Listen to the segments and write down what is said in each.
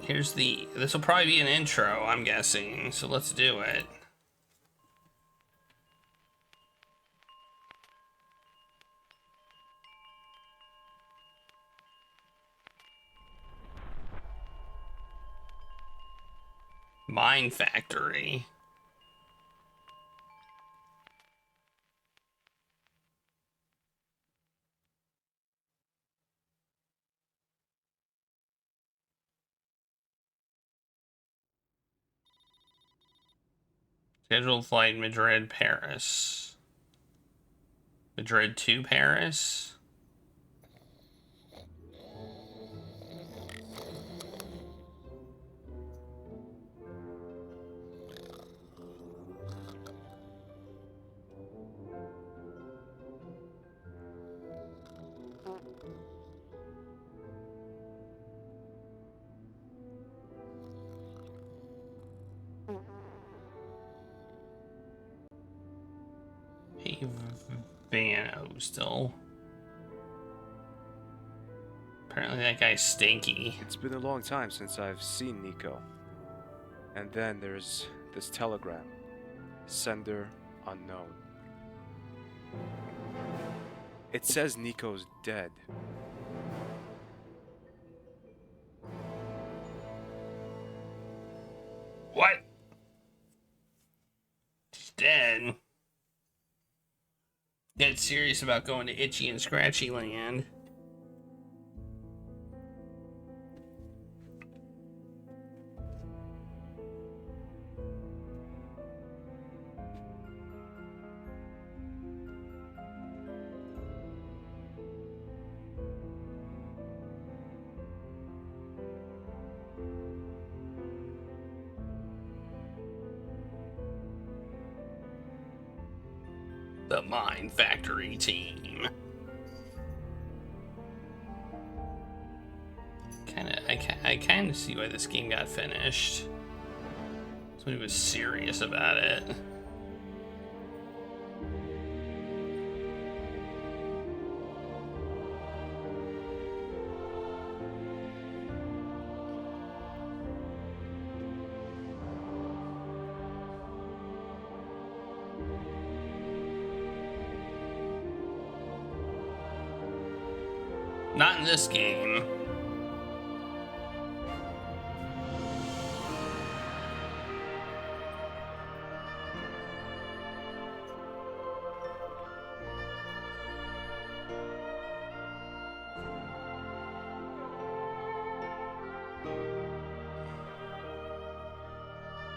Here's this will probably be an intro, I'm guessing, so let's do it. Mine Factory. Scheduled flight Madrid, Paris. Madrid to Paris? Vano still. Apparently that guy's stinky. It's been a long time since I've seen Nico. And then there's this telegram. Sender unknown. It says Nico's dead. What? He's dead. Get serious about going to Itchy and Scratchy Land. The Mine Factory team. I kind of see why this game got finished. Somebody was serious about it. Not in this game.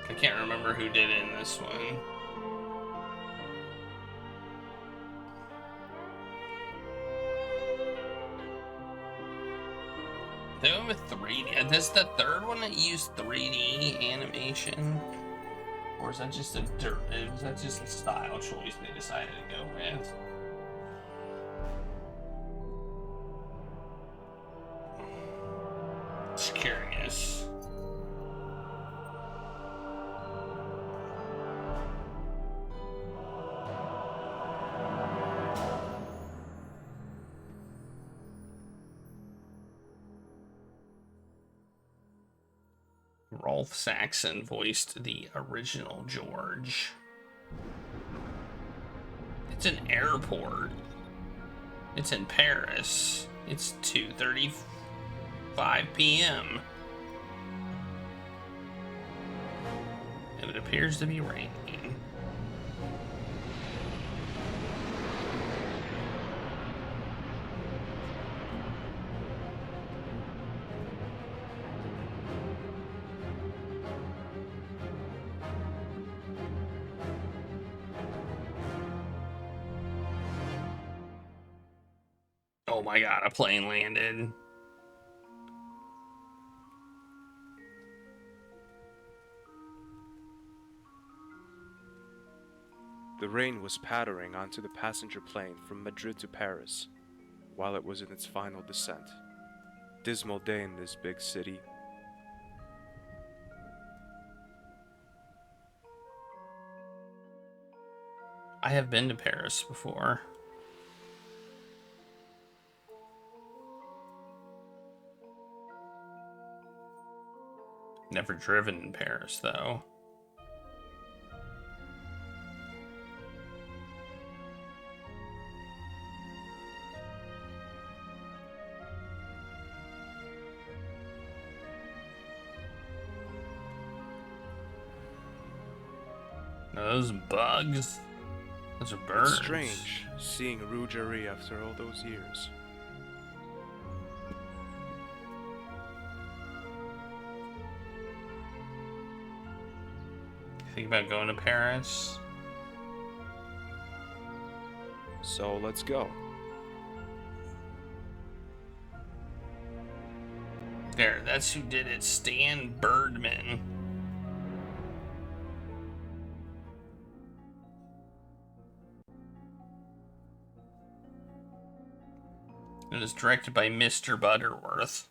I can't remember who did it in this one. They went with 3D. This is the third one that used 3D animation, or is that just a style choice they decided to go with? Just curious. Rolf Saxon voiced the original George. It's an airport. It's in Paris. It's 2:35 p.m. And it appears to be raining. Oh my god, a plane landed. The rain was pattering onto the passenger plane from Madrid to Paris while it was in its final descent. Dismal day in this big city. I have been to Paris before. Never driven in Paris, though. Are those bugs? Those are birds. It's strange seeing Rougerie after all those years. Think about going to Paris? So let's go. There, that's who did it. Stan Birdman. It was directed by Mr. Butterworth.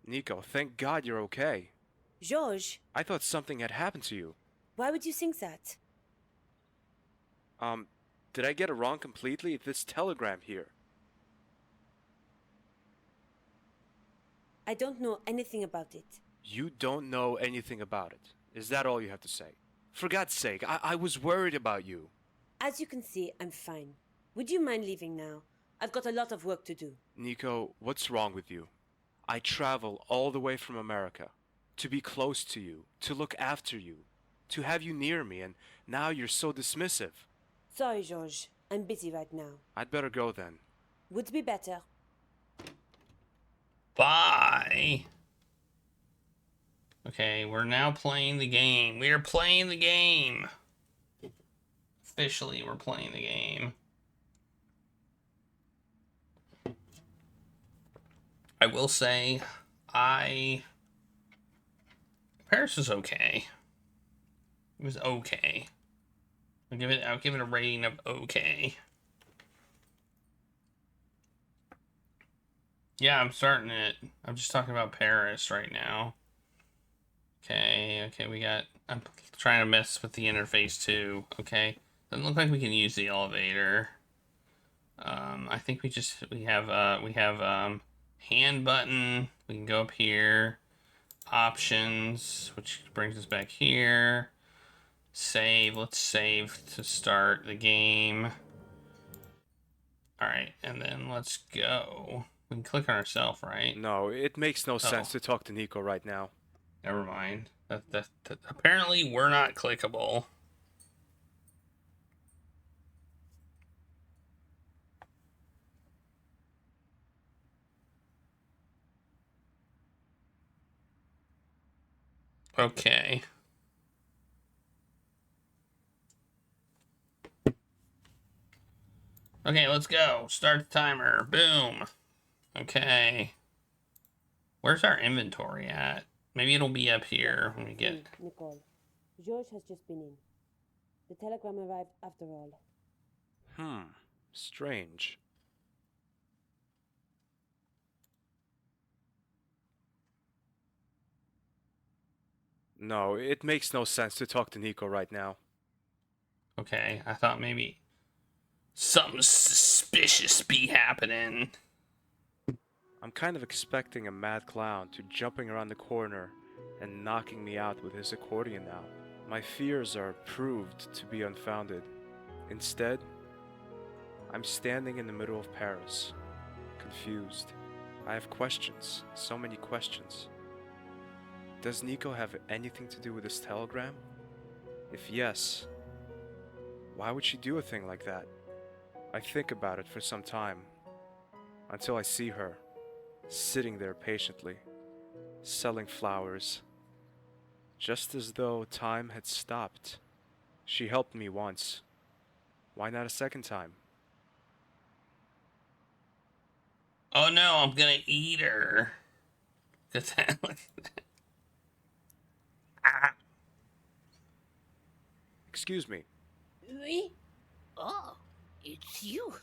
Nico, thank God you're okay. George, I thought something had happened to you. why would you think that? Did I get it wrong completely? This telegram here. I don't know anything about it. You don't know anything about it. Is that all you have to say? For God's sake, I was worried about you. As you can see, I'm fine. Would you mind leaving now? I've got a lot of work to do. Nico, what's wrong with you? I travel all the way from America to be close to you, to look after you, to have you near me, and now you're so dismissive. Sorry, George. I'm busy right now. I'd better go then. Would be better. Bye. Okay, we're now playing the game. We are playing the game. Officially, we're playing the game. I will say, Paris was okay. It was okay. I'll give it a rating of okay. Yeah, I'm starting it. I'm just talking about Paris right now. Okay, I'm trying to mess with the interface too. Okay, doesn't look like we can use the elevator. I think we have hand button. We can go up here, options, which brings us back here. Save. Let's save to start the game. All right, and then let's go. We can click on ourselves, right? No, it makes no sense to talk to Nico right now. Never mind. That apparently we're not clickable. Okay. Okay, let's go. Start the timer. Boom. Okay. Where's our inventory at? Maybe it'll be up here when we get... Nicole, George has just been in. The telegram arrived after all. Strange. No, it makes no sense to talk to Nico right now. Okay, I thought maybe something suspicious be happening. I'm kind of expecting a mad clown to jumping around the corner and knocking me out with his accordion now. My fears are proved to be unfounded. Instead, I'm standing in the middle of Paris, confused. I have questions, so many questions. Does Nico have anything to do with this telegram? If yes, why would she do a thing like that? I think about it for some time, until I see her, sitting there patiently, selling flowers, just as though time had stopped. She helped me once. Why not a second time? Oh no, I'm gonna eat her. Ah. Excuse me. Oui? Oh, it's you.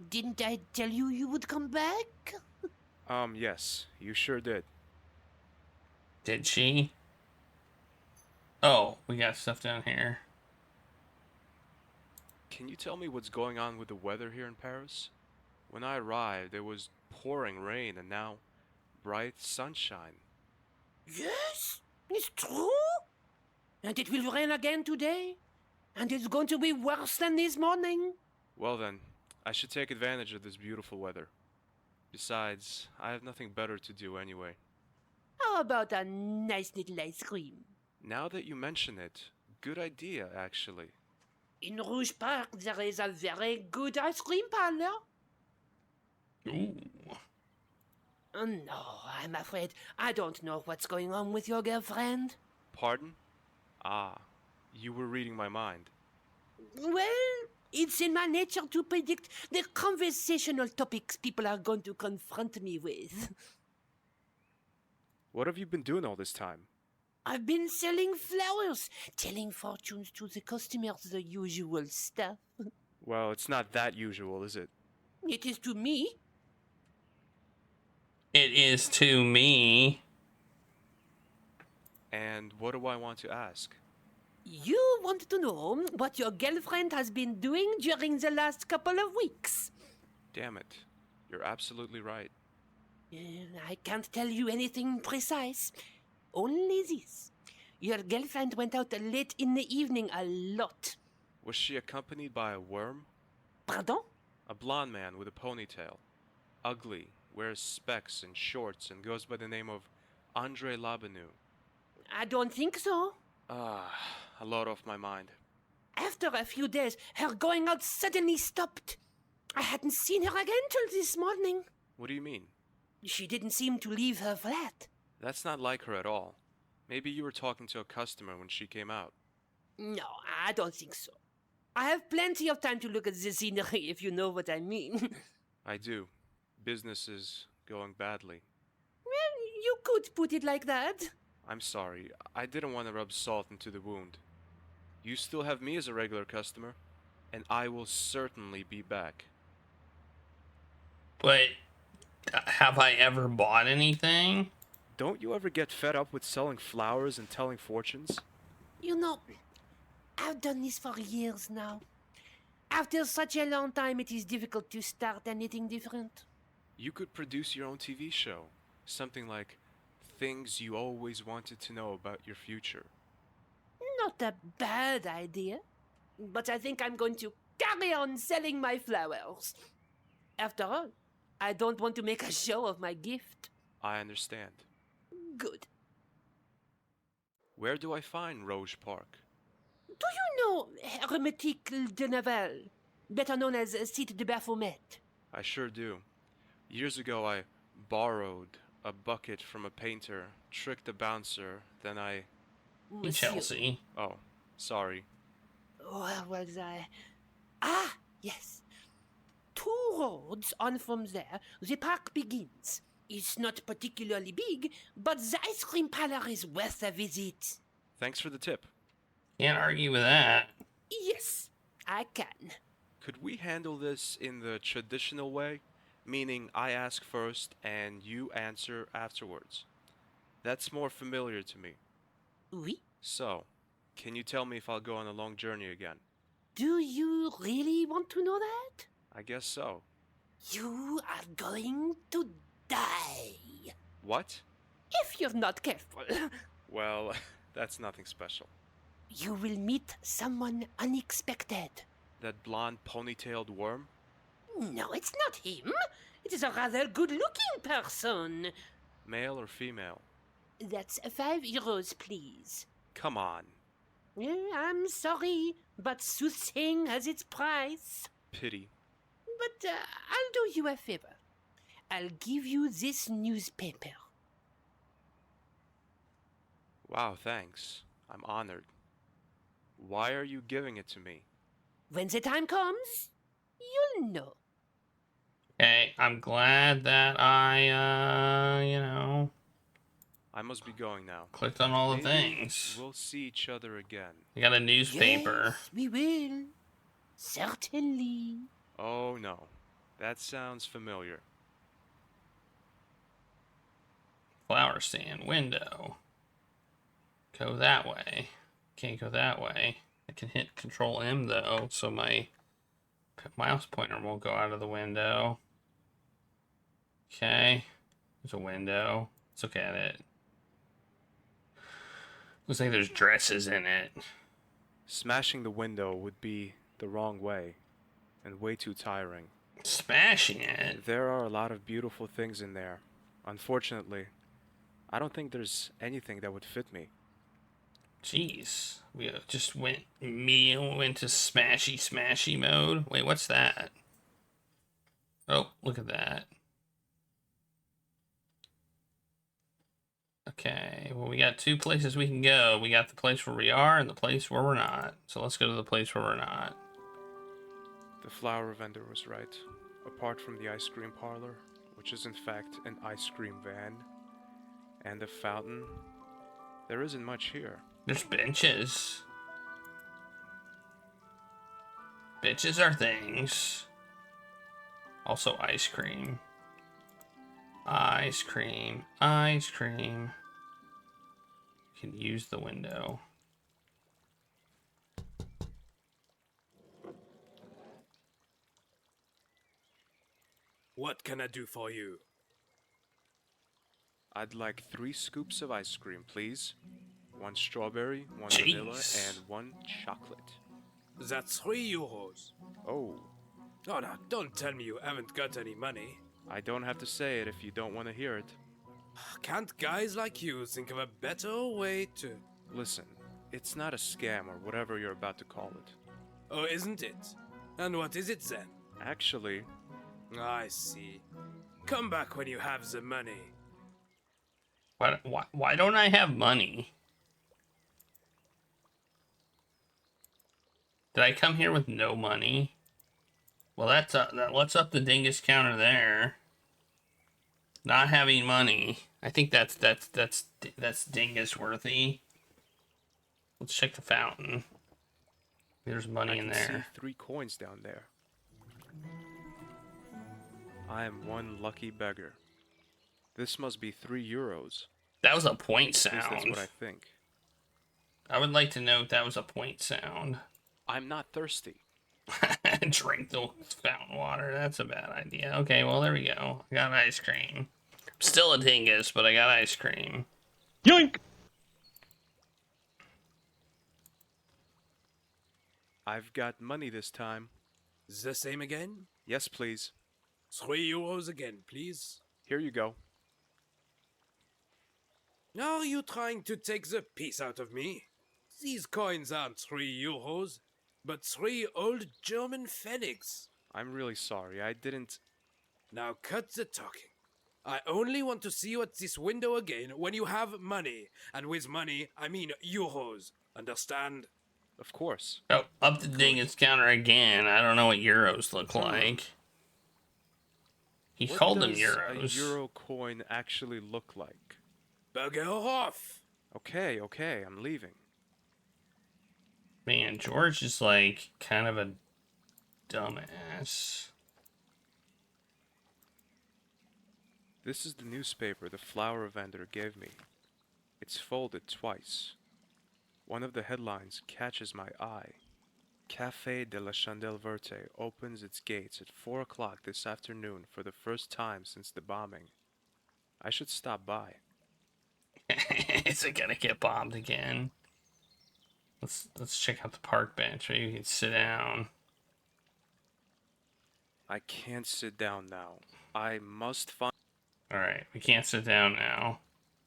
Didn't I tell you you would come back? Yes, you sure did. Did she? Oh, we got stuff down here. can you tell me what's going on with the weather here in Paris? When I arrived, it was pouring rain and now bright sunshine. Yes, it's true. And it will rain again today. And it's going to be worse than this morning. Well then, I should take advantage of this beautiful weather. Besides, I have nothing better to do anyway. How about a nice little ice cream? Now that you mention it, good idea actually. In Rouge Park, there is a very good ice cream parlor. Ooh. Oh, no, I'm afraid I don't know what's going on with your girlfriend. Pardon? Ah, you were reading my mind. Well, it's in my nature to predict the conversational topics people are going to confront me with. What have you been doing all this time? I've been selling flowers, telling fortunes to the customers, the usual stuff. Well, it's not that usual, is it? It is to me. It is to me. And what do I want to ask? You want to know what your girlfriend has been doing during the last couple of weeks. Damn it. You're absolutely right. I can't tell you anything precise. Only this. Your girlfriend went out late in the evening a lot. Was she accompanied by a worm? Pardon? A blonde man with a ponytail. Ugly, wears specs and shorts and goes by the name of Andre Labanu. I don't think so. Ah, a lot off my mind. After a few days, her going out suddenly stopped. I hadn't seen her again till this morning. What do you mean? She didn't seem to leave her flat. That's not like her at all. Maybe you were talking to a customer when she came out. No, I don't think so. I have plenty of time to look at the scenery, if you know what I mean. I do. Business is going badly. Well, you could put it like that. I'm sorry. I didn't want to rub salt into the wound. You still have me as a regular customer, and I will certainly be back. But have I ever bought anything? Don't you ever get fed up with selling flowers and telling fortunes? You know, I've done this for years now. After such a long time, it is difficult to start anything different. You could produce your own TV show. Something like Things You Always Wanted to Know About Your Future. Not a bad idea. But I think I'm going to carry on selling my flowers. After all, I don't want to make a show of my gift. I understand. Good. Where do I find Rouge Park? Do you know Hermétique de Naval, better known as Site de Baphomet? I sure do. Years ago I borrowed a bucket from a painter, tricked a bouncer, then I... Monsieur. Chelsea. Oh, sorry. Where was I? Ah, yes. 2 roads on from there, the park begins. It's not particularly big, but the ice cream parlor is worth a visit. Thanks for the tip. Can't argue with that. Yes, I can. Could we handle this in the traditional way? Meaning I ask first and you answer afterwards. That's more familiar to me. Oui? So, can you tell me if I'll go on a long journey again? Do you really want to know that? I guess so. You are going to die. What? If you're not careful. Well, that's nothing special. You will meet someone unexpected. That blonde ponytailed worm? No, it's not him. It is a rather good-looking person. Male or female? That's €5, please. Come on. I'm sorry, but soothsaying has its price. Pity. But I'll do you a favor. I'll give you this newspaper. Wow, thanks. I'm honored. Why are you giving it to me? When the time comes, you'll know. Okay, I'm glad that I, I must be going now. clicked on all the Maybe things. We'll see each other again. I got a newspaper. Yes, we will. Certainly. Oh no. That sounds familiar. Flower stand, window. Go that way. Can't go that way. I can hit Control M though, so my Mouse pointer won't go out of the window. Okay. There's a window. Let's look at it. Looks like there's dresses in it. Smashing the window would be the wrong way, and way too tiring. Smashing it? There are a lot of beautiful things in there. Unfortunately, I don't think there's anything that would fit me. Jeez. We just went to smashy mode. Wait, what's that? Oh, look at that. Okay, well, we got two places we can go. We got the place where we are and the place where we're not. So let's go to the place where we're not. The flower vendor was right. Apart from the ice cream parlor, which is in fact an ice cream van, and a fountain, there isn't much here. There's benches. Benches are things. Also ice cream. Ice cream. Ice cream. You can use the window. What can I do for you? I'd like 3 scoops of ice cream, please. 1 strawberry, 1 Jeez. vanilla, and 1 chocolate. That's €3. Oh, Oh no, don't tell me you haven't got any money. I don't have to say it if you don't want to hear it. Can't guys like you think of a better way to... Listen, it's not a scam or whatever you're about to call it. Oh, isn't it? And what is it then? Actually, I see. Come back when you have the money. Why don't I have money? Did I come here with no money? Well, let's up the dingus counter there. Not having money. I think that's dingus worthy. Let's check the fountain. There's money in I can there. see 3 coins down there. I am one lucky beggar. This must be €3. That was a point At least that's sound. what I think. I would like to know if that was a point sound. I'm not thirsty. Drink the fountain water. That's a bad idea. Okay, well, there we go. I got ice cream. I'm still a dingus, but I got ice cream. Yoink! I've got money this time. The same again? Yes, please. €3 again, please. Here you go. Are you trying to take the piece out of me? These coins aren't €3, but 3 old German pfennigs. I'm really sorry. I didn't... Now cut the talking. I only want to see you at this window again when you have money. And with money, I mean euros. Understand? Of course. Oh, up the dingus counter again. I don't know what euros look like. He What called them does euros. a euro coin actually look like? Bugger off! Okay, I'm leaving. Man, George is like kind of a dumbass. This is the newspaper the flower vendor gave me. It's folded twice. One of the headlines catches my eye. Café de la Chandelle Verte opens its gates at 4 o'clock this afternoon for the first time since the bombing. I should stop by. Is it gonna get bombed again? Let's check out the park bench where you can sit down. I can't sit down now. I must find... Alright, we can't sit down now.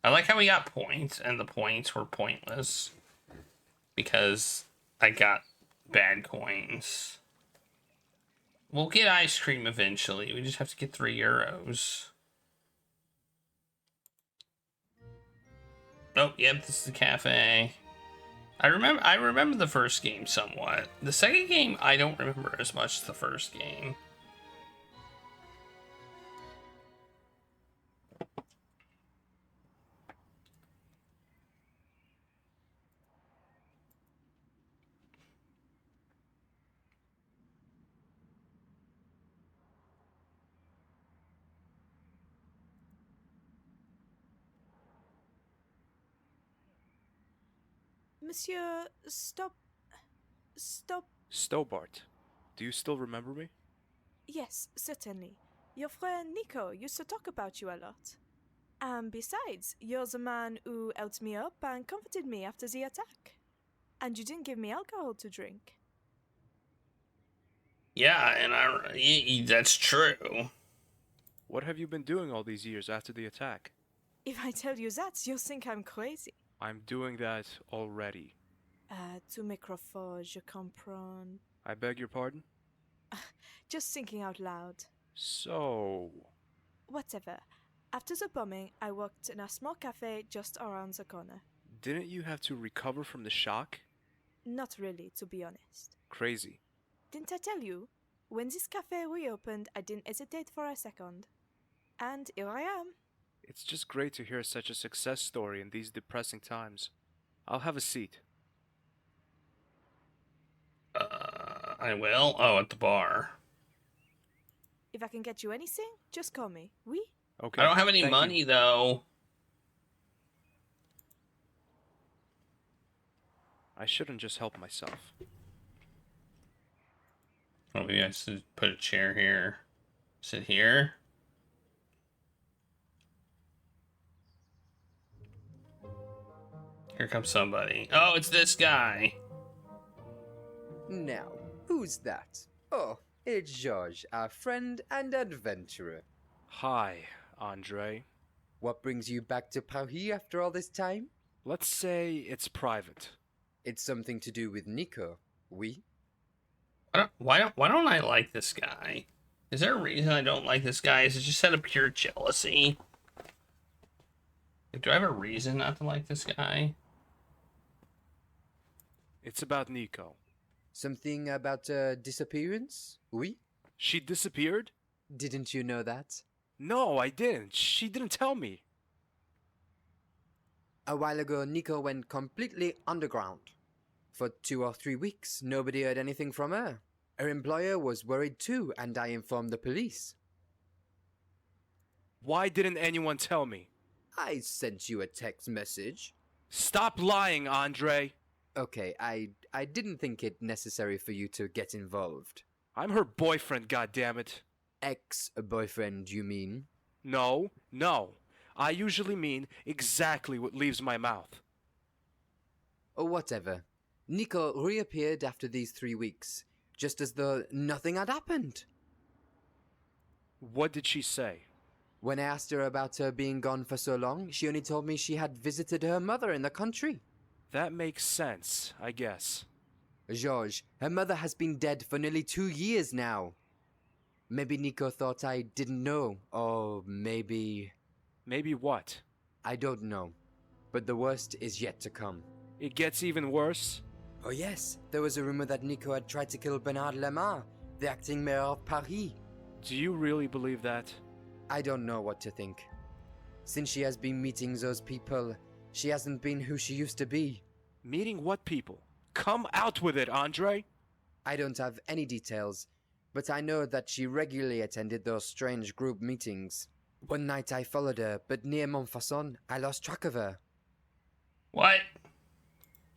I like how we got points, and the points were pointless. Because I got bad coins. We'll get ice cream eventually. We just have to get €3. Oh, yep, this is the cafe. I remember the first game somewhat. The second game, I don't remember as much as the first game. Monsieur, stop. Stop. Stobart. Do you still remember me? Yes, certainly. Your friend Nico used to talk about you a lot. Besides, you're the man who helped me up and comforted me after the attack. And you didn't give me alcohol to drink. Yeah, and that's true. What have you been doing all these years after the attack? If I tell you that, you'll think I'm crazy. I'm doing that already. To microphone, je comprends. I beg your pardon? Just thinking out loud. So... Whatever. After the bombing, I worked in a small cafe just around the corner. Didn't you have to recover from the shock? Not really, to be honest. Crazy. Didn't I tell you? When this cafe reopened, I didn't hesitate for a second. And here I am. It's just great to hear such a success story in these depressing times. I'll have a seat. I will. Oh, at the bar. If I can get you anything, just call me. Oui? Okay. I don't have any thank money you. though. I shouldn't just help myself. Oh, maybe I should put a chair here. Sit here. Here comes somebody. Oh, it's this guy. Now, who's that? Oh, it's George, our friend and adventurer. Hi, Andre. What brings you back to Paris after all this time? Let's say it's private. It's something to do with Nico, oui? Why don't I like this guy? Is there a reason I don't like this guy? Is it just out of pure jealousy? Do I have a reason not to like this guy? It's about Nico. Something about disappearance, oui? She disappeared? Didn't you know that? No, I didn't. She didn't tell me. A while ago, Nico went completely underground. For 2 or 3 weeks, nobody heard anything from her. Her employer was worried too, and I informed the police. Why didn't anyone tell me? I sent you a text message. Stop lying, Andre. Okay, I didn't think it necessary for you to get involved. I'm her boyfriend, goddammit. Ex-boyfriend, you mean? No. I usually mean exactly what leaves my mouth. Or whatever. Nico reappeared after these 3 weeks, just as though nothing had happened. What did she say? When I asked her about her being gone for so long, she only told me she had visited her mother in the country. That makes sense, I guess. Georges, her mother has been dead for nearly 2 years now. Maybe Nico thought I didn't know, or maybe... Maybe what? I don't know. But the worst is yet to come. It gets even worse? Oh yes, there was a rumor that Nico had tried to kill Bernard Lemar, the acting mayor of Paris. Do you really believe that? I don't know what to think. Since she has been meeting those people, she hasn't been who she used to be. Meeting what people? Come out with it, Andre! I don't have any details, but I know that she regularly attended those strange group meetings. One night I followed her, but near Montfaucon, I lost track of her. What?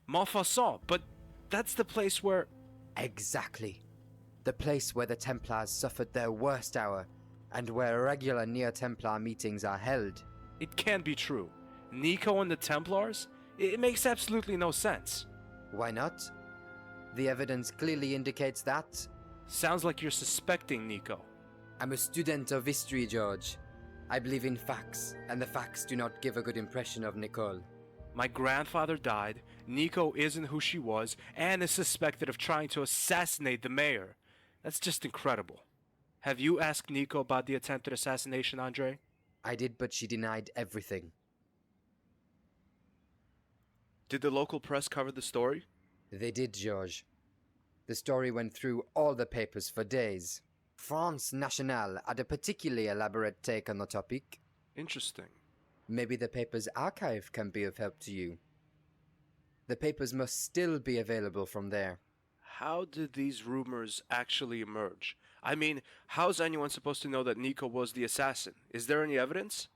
Montfaucon, but that's the place where... Exactly. The place where the Templars suffered their worst hour, and where regular Neo-Templar meetings are held. It can't be true. Nico and the Templars? It makes absolutely no sense. Why not? The evidence clearly indicates that. Sounds like you're suspecting Nico. I'm a student of history, George. I believe in facts, and the facts do not give a good impression of Nicole. My grandfather died, Nico isn't who she was, and is suspected of trying to assassinate the mayor. That's just incredible. Have you asked Nico about the attempted assassination, Andre? I did, but she denied everything. Did the local press cover the story? They did, George. The story went through all the papers for days. France Nationale had a particularly elaborate take on the topic. Interesting. Maybe the paper's archive can be of help to you. The papers must still be available from there. How did these rumors actually emerge? I mean, how's anyone supposed to know that Nico was the assassin? Is there any evidence?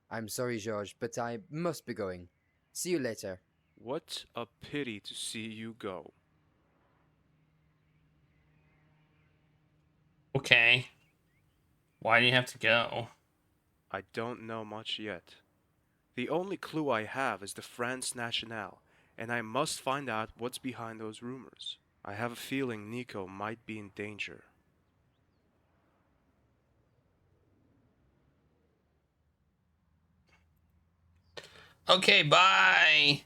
I'm sorry, George, but I must be going. See you later. What a pity to see you go. Okay. Why do you have to go? I don't know much yet. The only clue I have is the France Nationale, and I must find out what's behind those rumors. I have a feeling Nico might be in danger. Okay, bye.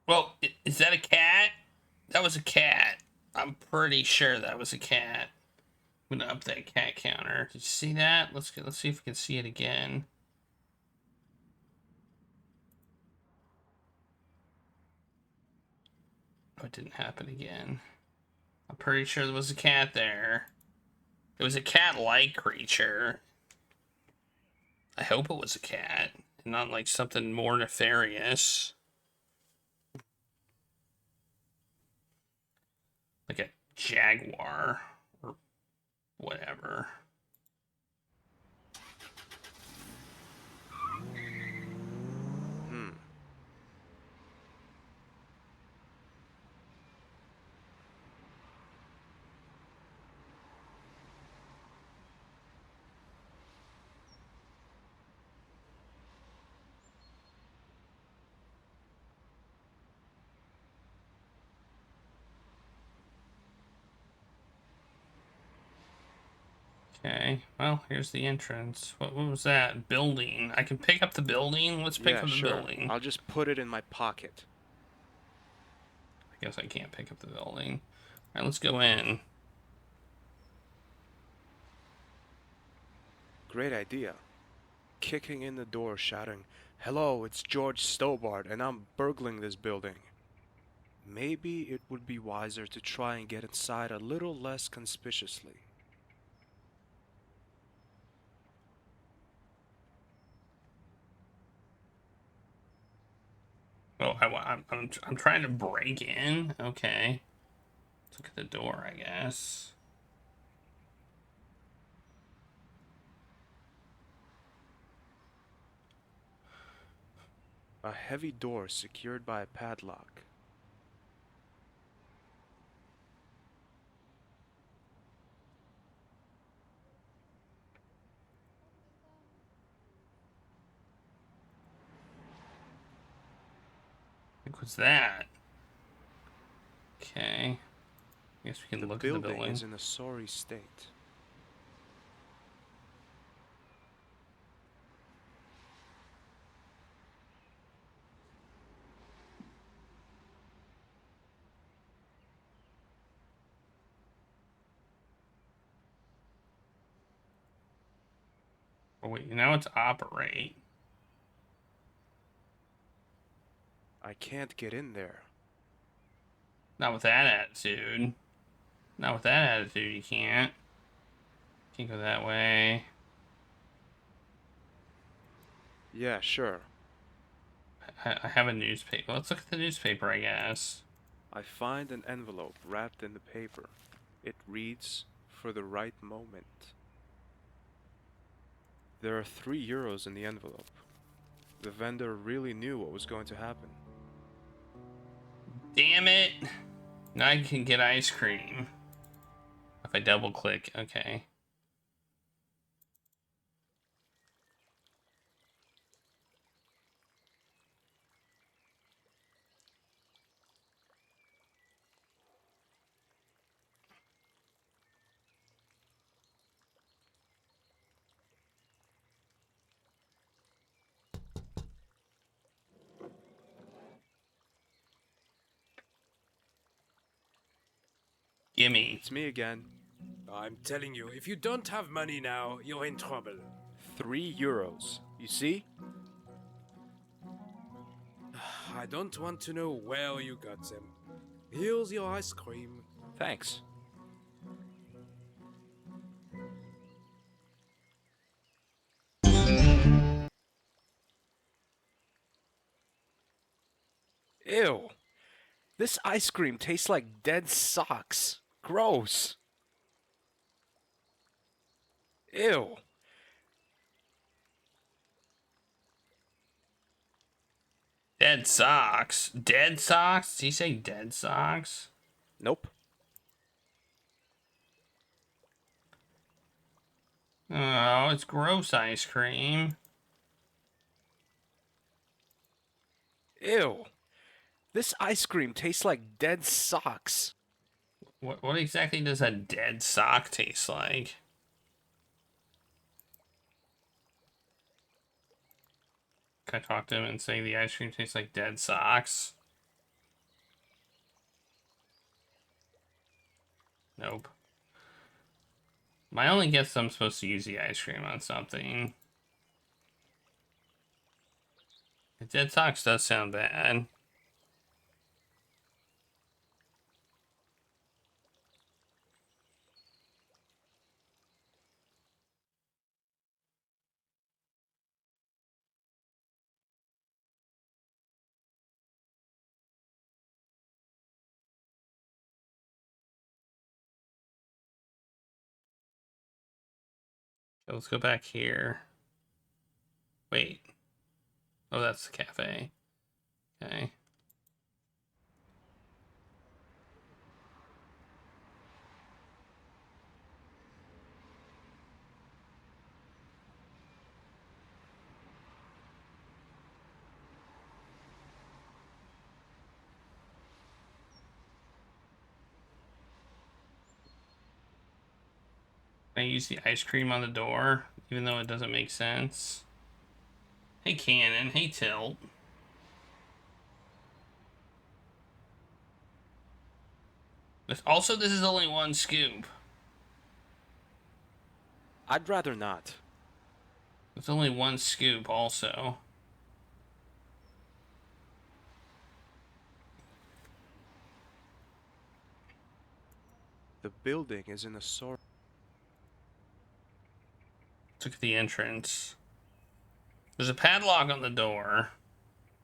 Well, is that a cat? That was a cat. I'm pretty sure that was a cat. I'm gonna up that cat counter. Did you see that? Let's see if we can see it again. Oh, it didn't happen again. I'm pretty sure there was a cat there. It was a cat-like creature. I hope it was a cat, and not like something more nefarious. Like a jaguar or whatever. Hmm. Okay, well, here's the entrance. What was that? Building. I can pick up the building? Let's pick Yeah, up the sure. building. I'll just put it in my pocket. I guess I can't pick up the building. Alright, let's go in. Great idea. Kicking in the door, shouting, "Hello, it's George Stobart, and I'm burgling this building." Maybe it would be wiser to try and get inside a little less conspicuously. Oh, I'm trying to break in? Okay. Let's look at the door, I guess. A heavy door secured by a padlock. What's that? Okay. I guess we can The look at the building building. is in a sorry state. Oh, wait, now it's operate. I can't get in there. Not with that attitude. Not with that attitude, you can't. Can't go that way. Yeah, sure. I have a newspaper. Let's look at the newspaper, I guess. I find an envelope wrapped in the paper. It reads, "For the right moment." There are €3 in the envelope. The vendor really knew what was going to happen. Damn it! Now I can get ice cream. If I double click, okay. Gimme. It's me again. I'm telling you, if you don't have money now, you're in trouble. €3. You see? I don't want to know where you got them. Here's your ice cream. Thanks. Ew. This ice cream tastes like dead socks. Gross. Ew. Dead socks. Dead socks? Did he say dead socks? Nope. Oh, it's gross ice cream. Ew. This ice cream tastes like dead socks. What exactly does a dead sock taste like? Can I talk to him and say the ice cream tastes like dead socks? Nope. My only guess is I'm supposed to use the ice cream on something. Dead socks does sound bad. Okay, let's go back here. Wait. Oh, that's the cafe. Okay. Can I use the ice cream on the door, even though it doesn't make sense? Hey, Cannon. Hey, Tilt. Also, this is only one scoop. I'd rather not. It's only one scoop, also. The building is in a sort. Look at the entrance. There's a padlock on the door.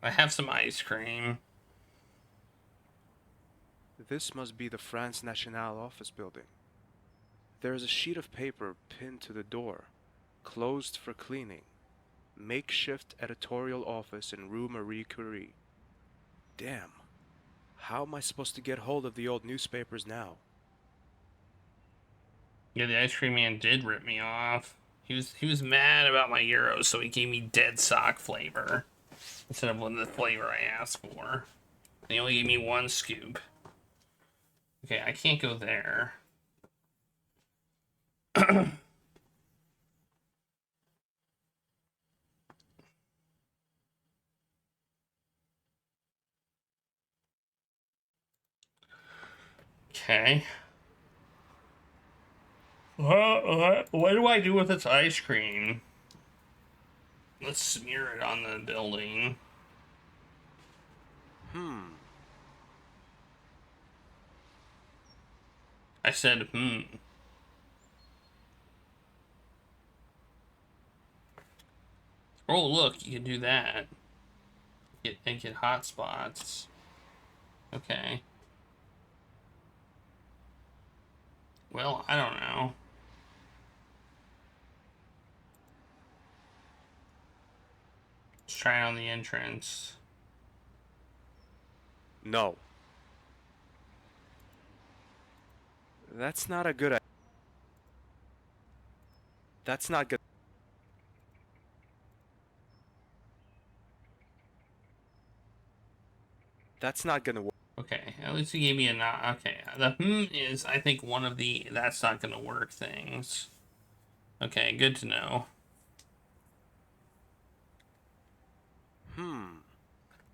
I have some ice cream. This must be the France Nationale office building. There is a sheet of paper pinned to the door, closed for cleaning. Makeshift editorial office in Rue Marie Curie. Damn. How am I supposed to get hold of the old newspapers now? Yeah, the ice cream man did rip me off. He was mad about my euros, so he gave me dead sock flavor instead of the flavor I asked for. And he only gave me one scoop. Okay, I can't go there. Okay. What do I do with this ice cream? Let's smear it on the building. I said, Oh, look, you can do that. Get hot spots. Okay. Well, I don't know. Let's try it on the entrance. No. That's not a good idea. That's not good. That's not gonna work. Okay, at least he gave me a nod. Okay, the is, I think, one of the that's not gonna work things. Okay, good to know.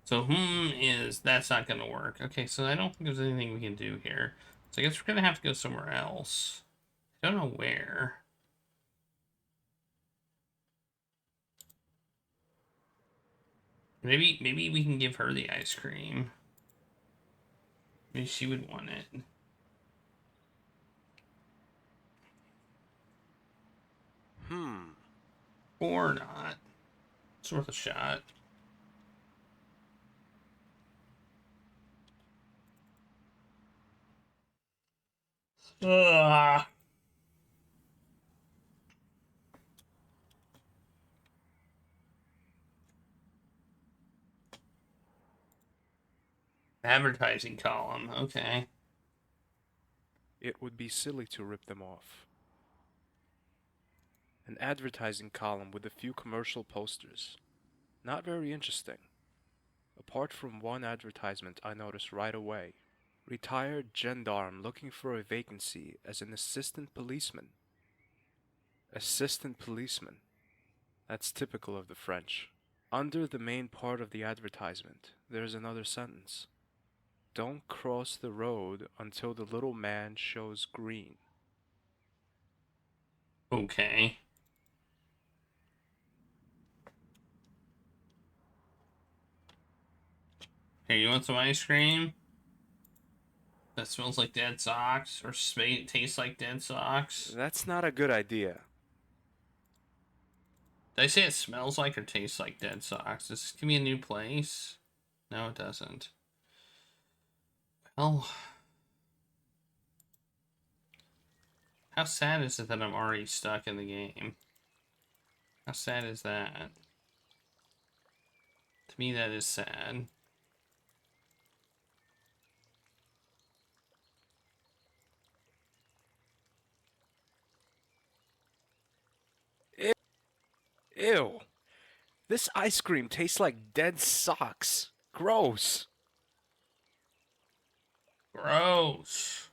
So is that's not gonna work. Okay, so I don't think there's anything we can do here. So I guess we're gonna have to go somewhere else. I don't know where. Maybe we can give her the ice cream. Maybe she would want it. Or not. It's worth a shot. Ugh. Advertising column. Okay. It would be silly to rip them off. An advertising column with a few commercial posters. Not very interesting. Apart from one advertisement I noticed right away. Retired gendarme looking for a vacancy as an assistant policeman. Assistant policeman. That's typical of the French. Under the main part of the advertisement, there's another sentence. Don't cross the road until the little man shows green. Okay. Here, you want some ice cream? That smells like dead socks, or tastes like dead socks. That's not a good idea. Did I say it smells like or tastes like dead socks? Does this give me a new place? No, it doesn't. Well, how sad is it that I'm already stuck in the game? How sad is that? To me, that is sad. Ew. This ice cream tastes like dead socks. Gross. Gross.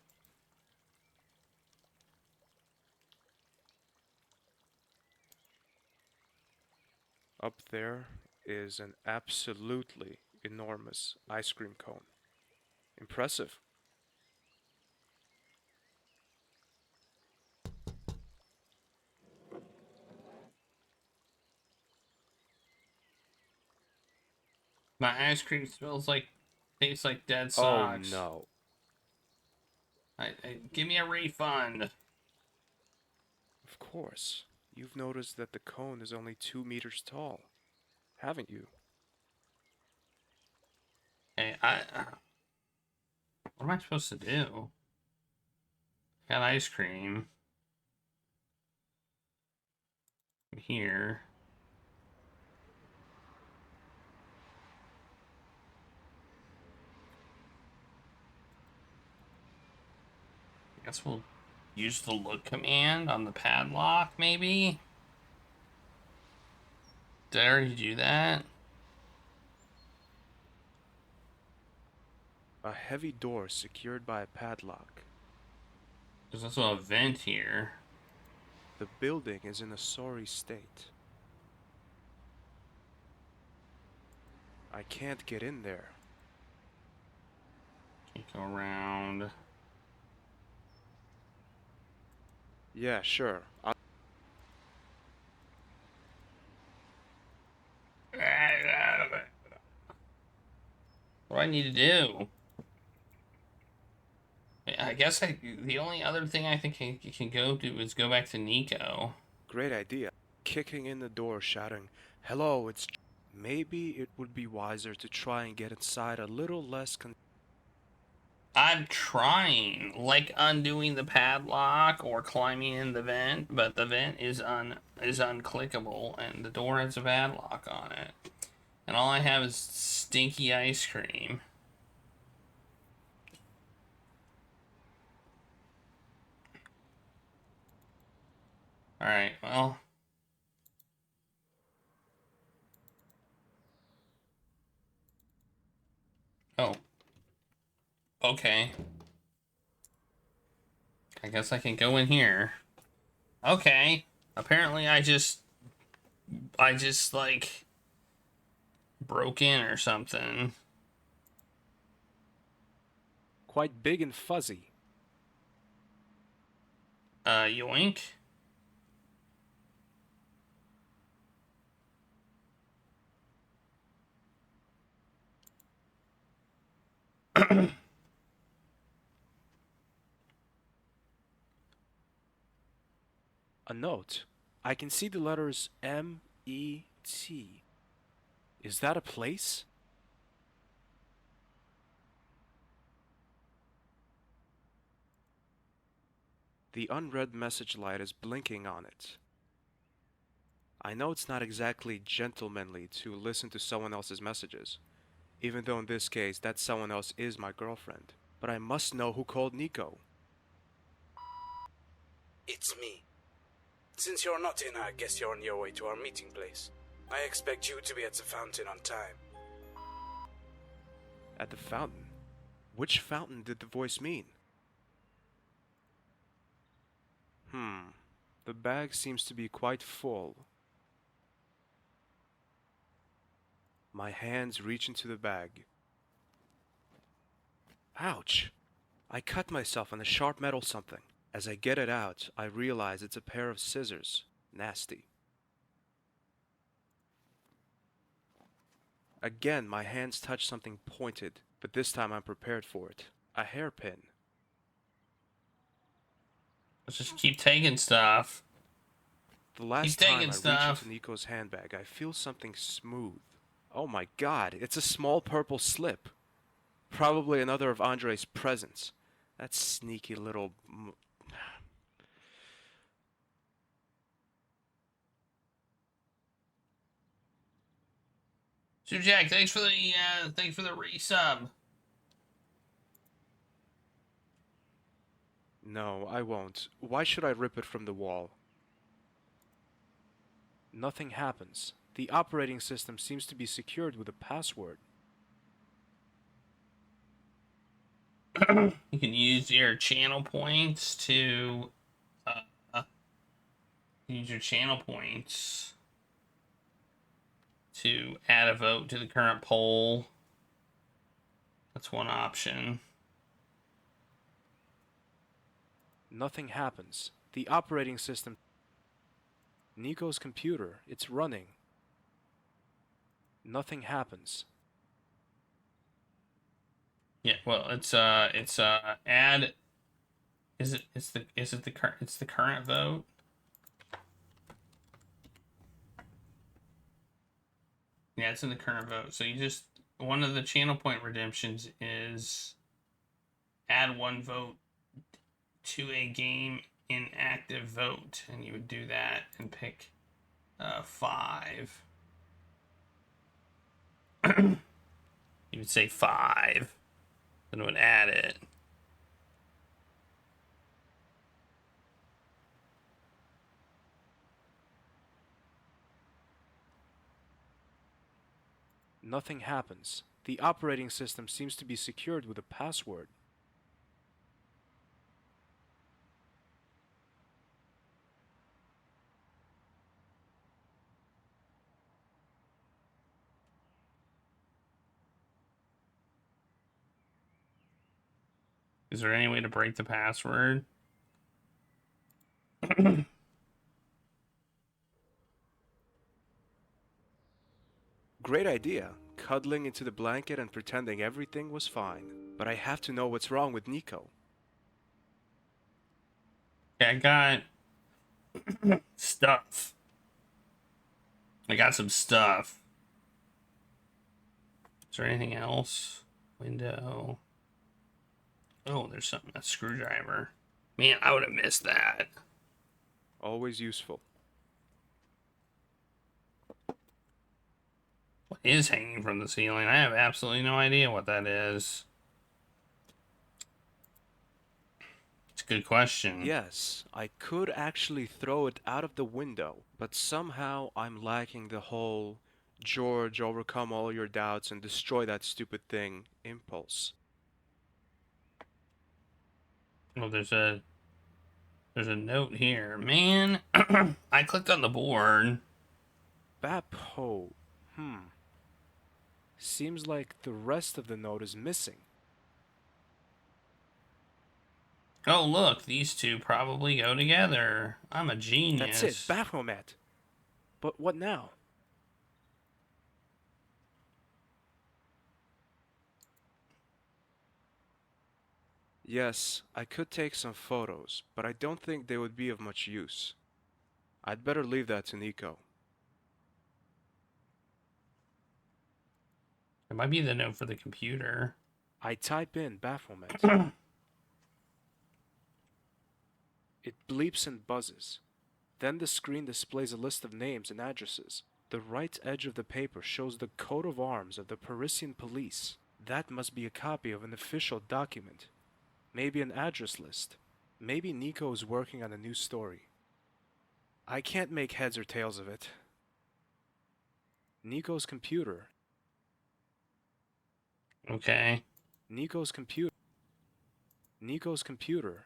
Up there is an absolutely enormous ice cream cone. Impressive. My ice cream tastes like dead Oh socks. no. Give me a refund. Of course. You've noticed that the cone is only 2 meters tall, haven't you? Okay, what am I supposed to do? Got ice cream. Here. I guess we'll use the look command on the padlock, maybe? Did I already do that? A heavy door secured by a padlock. There's also a vent here. The building is in a sorry state. I can't get in there. Can't go around. Yeah, sure. What do I need to do? I guess the only other thing I think I can go do is go back to Nico. Great idea. Kicking in the door, shouting, "Hello, it's..." Maybe it would be wiser to try and get inside a little less I'm trying, like undoing the padlock or climbing in the vent, but the vent is unclickable, and the door has a padlock on it, and all I have is stinky ice cream. All right, well. Oh. Okay. I guess I can go in here. Okay. Apparently I just like broke in or something. quite big and fuzzy. Yoink. A note. I can see the letters M-E-T. Is that a place? The unread message light is blinking on it. I know it's not exactly gentlemanly to listen to someone else's messages, Even though in this case, that someone else is my girlfriend. But I must know who called Nico. It's me. Since you're not in, I guess you're on your way to our meeting place. I expect you to be at the fountain on time. At the fountain? Which fountain did the voice mean? The bag seems to be quite full. My hands reach into the bag. Ouch! I cut myself on a sharp metal something. As I get it out, I realize it's a pair of scissors. Nasty. Again, my hands touch something pointed, but this time I'm prepared for it. A hairpin. Let's just keep taking stuff. The last taking time I reach stuff. into Nico's handbag, I feel something smooth. Oh my god, it's a small purple slip. Probably another of Andre's presents. That sneaky little... So Jack, thanks for the resub. No, I won't. Why should I rip it from the wall? Nothing happens. The operating system seems to be secured with a password. You can use your channel points to add a vote to the current poll. That's one option. Nothing happens. The operating system... Nico's computer, it's running. Nothing happens. Yeah, well, it's add. Is it the current vote? Yeah, it's in the current vote. So you just, one of the channel point redemptions is add one vote to a game inactive vote, and you would do that and pick 5. You would say 5, then it would add it. Nothing happens. The operating system seems to be secured with a password. Is there any way to break the password? Great idea. Cuddling into the blanket and pretending everything was fine. But I have to know what's wrong with Nico. Yeah, I got stuff. I got some stuff. Is there anything else? Window. Oh, there's something. A screwdriver. Man, I would have missed that. Always useful. What is hanging from the ceiling? I have absolutely no idea what that is. It's a good question. Yes, I could actually throw it out of the window, but somehow I'm lacking the whole George, overcome all your doubts and destroy that stupid thing impulse. Well, there's a note here. Man, I clicked on the board. Bapho. Seems like the rest of the note is missing. Oh, look, these two probably go together. I'm a genius. That's it, Baphomet. But what now? Yes, I could take some photos, but I don't think they would be of much use. I'd better leave that to Nico. It might be the note for the computer. I type in Baphomet. It bleeps and buzzes. Then the screen displays a list of names and addresses. The right edge of the paper shows the coat of arms of the Parisian police. That must be a copy of an official document. Maybe an address list. Maybe Nico is working on a new story. I can't make heads or tails of it. Nico's computer. Okay. Nico's computer. Nico's computer.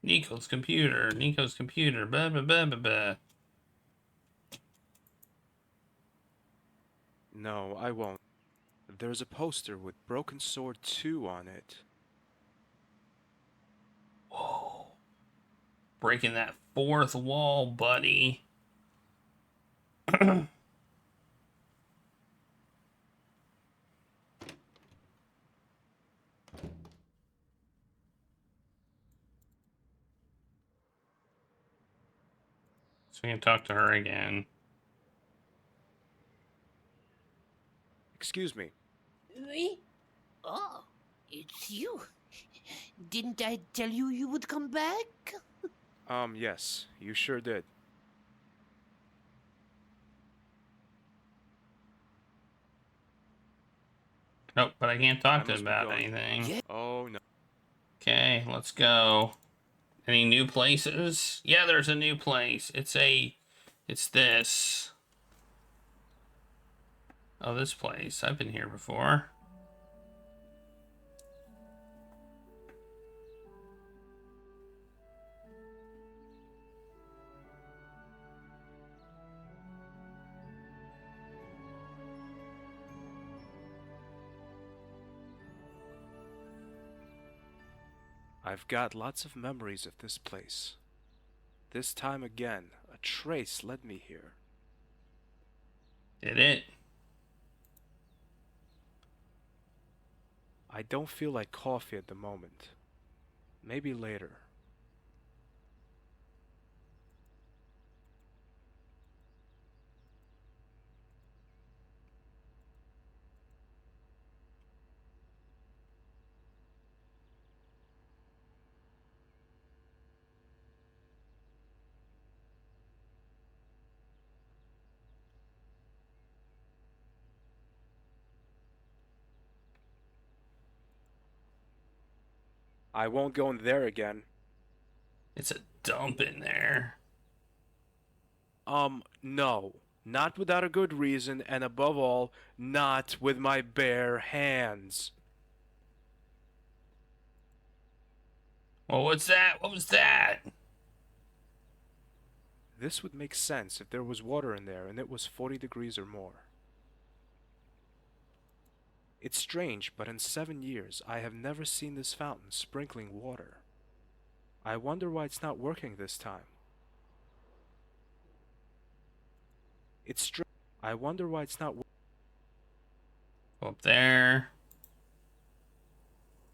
Nico's computer. Nico's computer. Blah, blah, blah, blah, blah. No, I won't. There's a poster with Broken Sword 2 on it. Whoa. Breaking that fourth wall, buddy. So we can talk to her again. Excuse me. Oui? Oh, it's you. Didn't I tell you you would come back? Yes, you sure did. Nope, but I can't talk I to him must be about going. anything. Yeah. Oh no. Okay, let's go. Any new places? Yeah, there's a new place. It's this. Oh, this place. I've been here before. I've got lots of memories of this place. This time again, a trace led me here. Did it? I don't feel like coffee at the moment. Maybe later. I won't go in there again. It's a dump in there. No. Not without a good reason, and above all, not with my bare hands. Well, what's that? What was that? This would make sense if there was water in there and it was 40 degrees or more. It's strange, but in 7 years, I have never seen this fountain sprinkling water. I wonder why it's not working this time. It's strange. I wonder why it's not working. Go up there.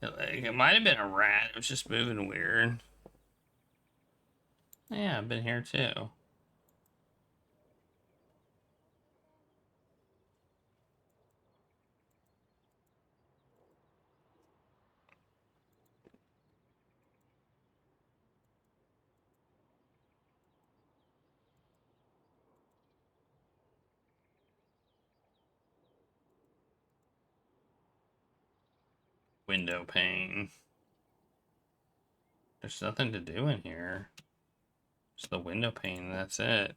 It might have been a rat. It was just moving weird. Yeah, I've been here too. Window pane. There's nothing to do in here. Just the window pane, that's it.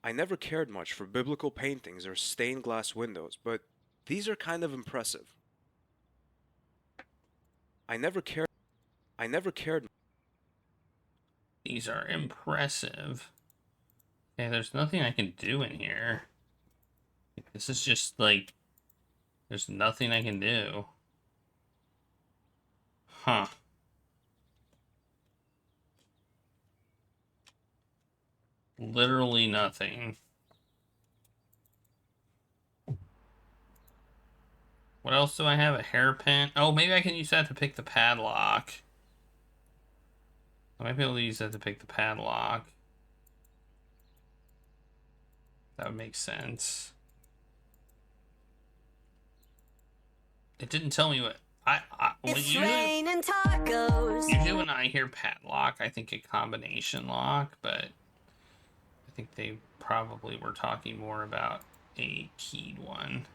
I never cared much for biblical paintings or stained glass windows, but these are kind of impressive. I never cared. These are impressive. Okay, there's nothing I can do in here. This is just like, there's nothing I can do. Huh. Literally nothing. What else do I have? A hairpin? Oh, maybe I can use that to pick the padlock. I might be able to use that to pick the padlock. That would make sense. It didn't tell me what It's raining tacos. Usually when I hear padlock, I think a combination lock, but I think they probably were talking more about a keyed one.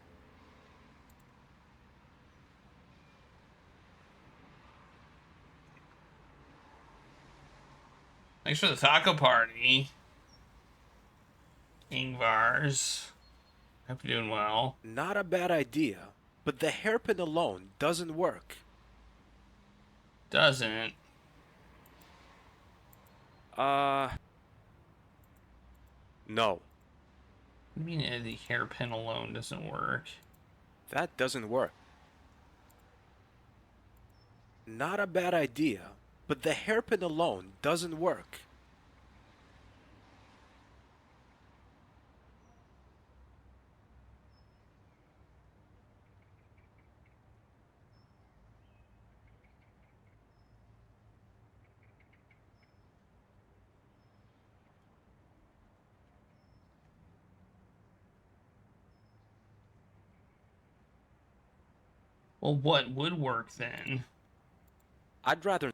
Thanks for the taco party, Ingvars. Hope you're doing well. Not a bad idea, but the hairpin alone doesn't work. Doesn't. No, What do you mean the hairpin alone doesn't work? that doesn't work. Not a bad idea, but the hairpin alone doesn't work. Well, what would work then? I'd rather...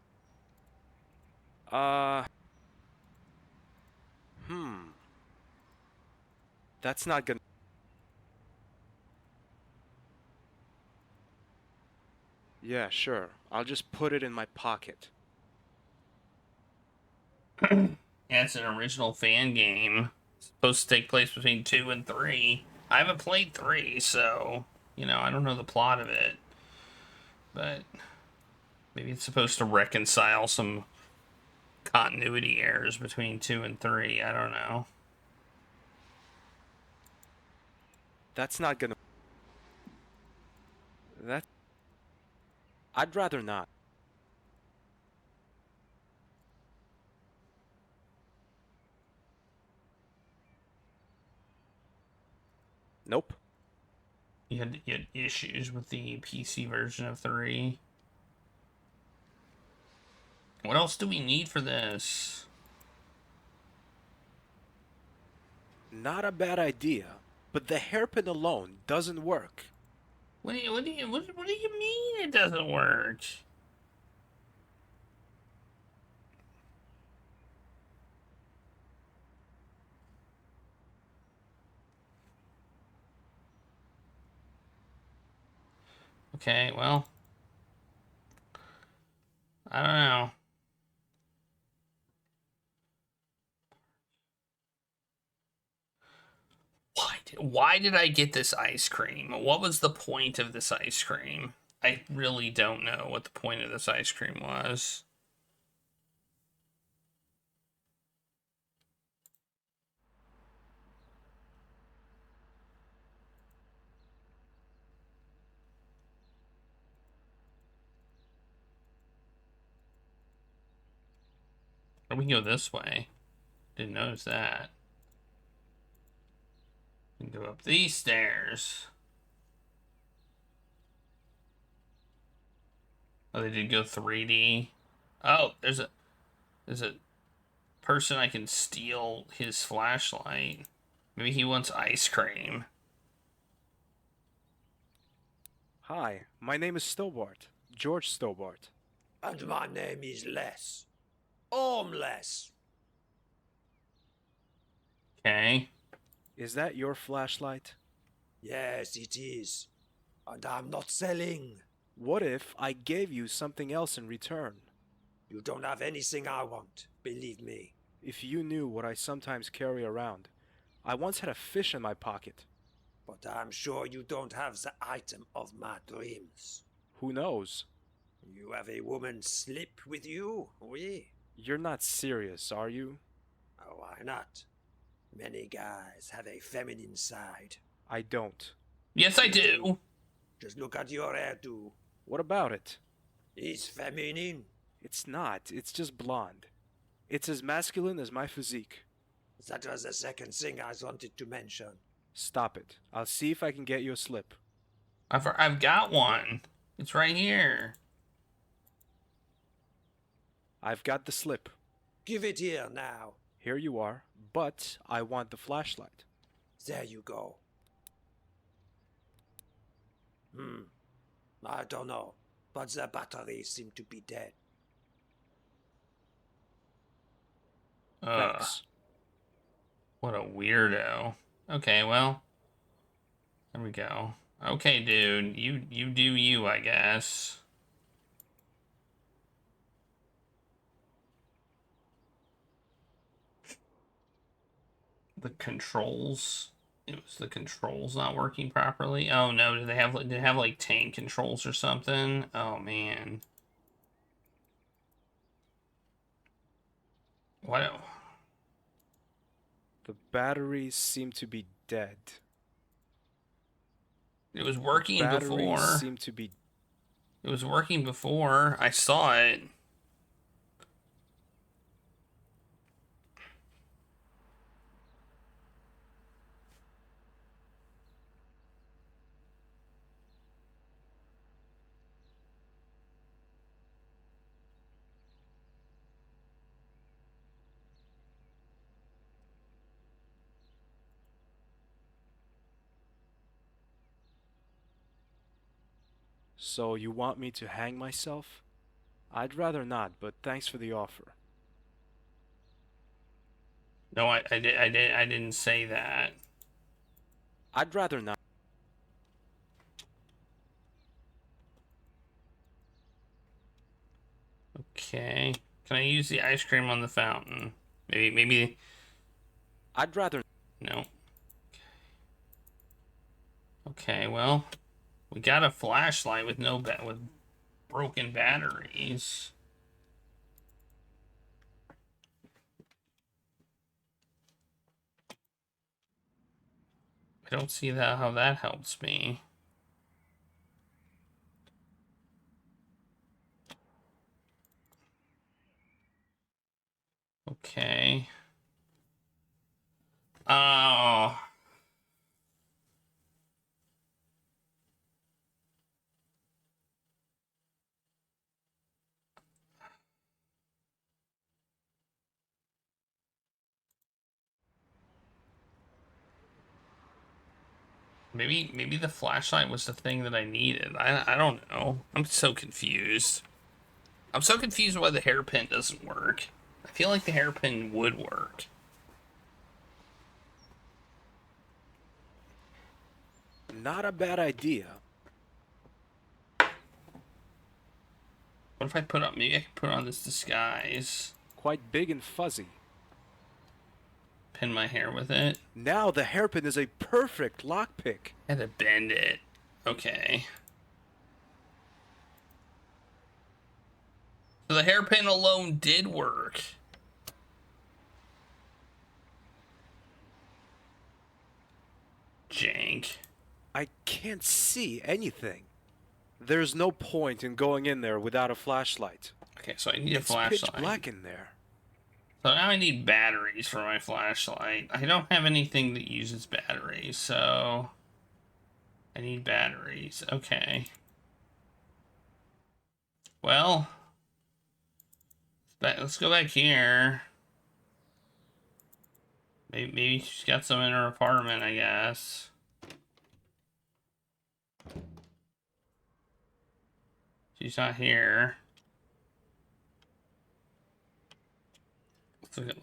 That's not gonna... Yeah, sure. I'll just put it in my pocket. Yeah, it's an original fan game. It's supposed to take place between 2 and 3. I haven't played 3, so, you know, I don't know the plot of it. But maybe it's supposed to reconcile some continuity errors between 2 and 3. I don't know. That's not gonna... That... I'd rather not. Nope. You had issues with the PC version of 3. What else do we need for this? Not a bad idea, but the hairpin alone doesn't work. What do you mean it doesn't work? Okay, well, I don't know. Why did I get this ice cream? What was the point of this ice cream? I really don't know what the point of this ice cream was. Or we can go this way. Didn't notice that. We can go up these stairs. Oh, they did go 3D. Oh, there's a person I can steal his flashlight. Maybe he wants ice cream. Hi, my name is Stobart. George Stobart. And my name is Les. Ormless. Okay. Is that your flashlight? Yes, it is. And I'm not selling. What if I gave you something else in return? You don't have anything I want, believe me. If you knew what I sometimes carry around. I once had a fish in my pocket. But I'm sure you don't have the item of my dreams. Who knows? You have a woman's slip with you, oui? You're not serious, are you? Oh, why not? Many guys have a feminine side. I don't. Yes, I do. Just look at your hairdo. What about it? It's feminine. It's not. It's just blonde. It's as masculine as my physique. That was the second thing I wanted to mention. Stop it. I'll see if I can get you a slip. I've got one. It's right here. I've got the slip. Give it here now. Here you are, but I want the flashlight. There you go. I don't know. but the batteries seem to be dead. Thanks. What a weirdo. Okay, well, there we go. Okay, dude, you do you, I guess. The controls. It was the controls not working properly. Oh no, did they have like tank controls or something? Oh man. What? The batteries seem to be dead. It was The working batteries before. seem to be. It was working before. I saw it. So you want me to hang myself? I'd rather not, but thanks for the offer. No, I didn't say that. I'd rather not. Okay. Can I use the ice cream on the fountain? Maybe. I'd rather. No. Okay, well, we got a flashlight with with broken batteries. I don't see how that helps me. Okay. Oh. Maybe the flashlight was the thing that I needed. I don't know. I'm so confused. I'm so confused why the hairpin doesn't work. I feel like the hairpin would work. Not a bad idea. What if I put on, maybe I could put on this disguise, Quite big and fuzzy. pin my hair with it. Now the hairpin is a perfect lockpick. I had to bend it. Okay. So the hairpin alone did work. Jank. I can't see anything. There's no point in going in there without a flashlight. Okay, so I need a It's flashlight. pitch black in there. So now I need batteries for my flashlight. I don't have anything that uses batteries, so I need batteries. Okay. Well, let's go back here. Maybe she's got some in her apartment, I guess. She's not here.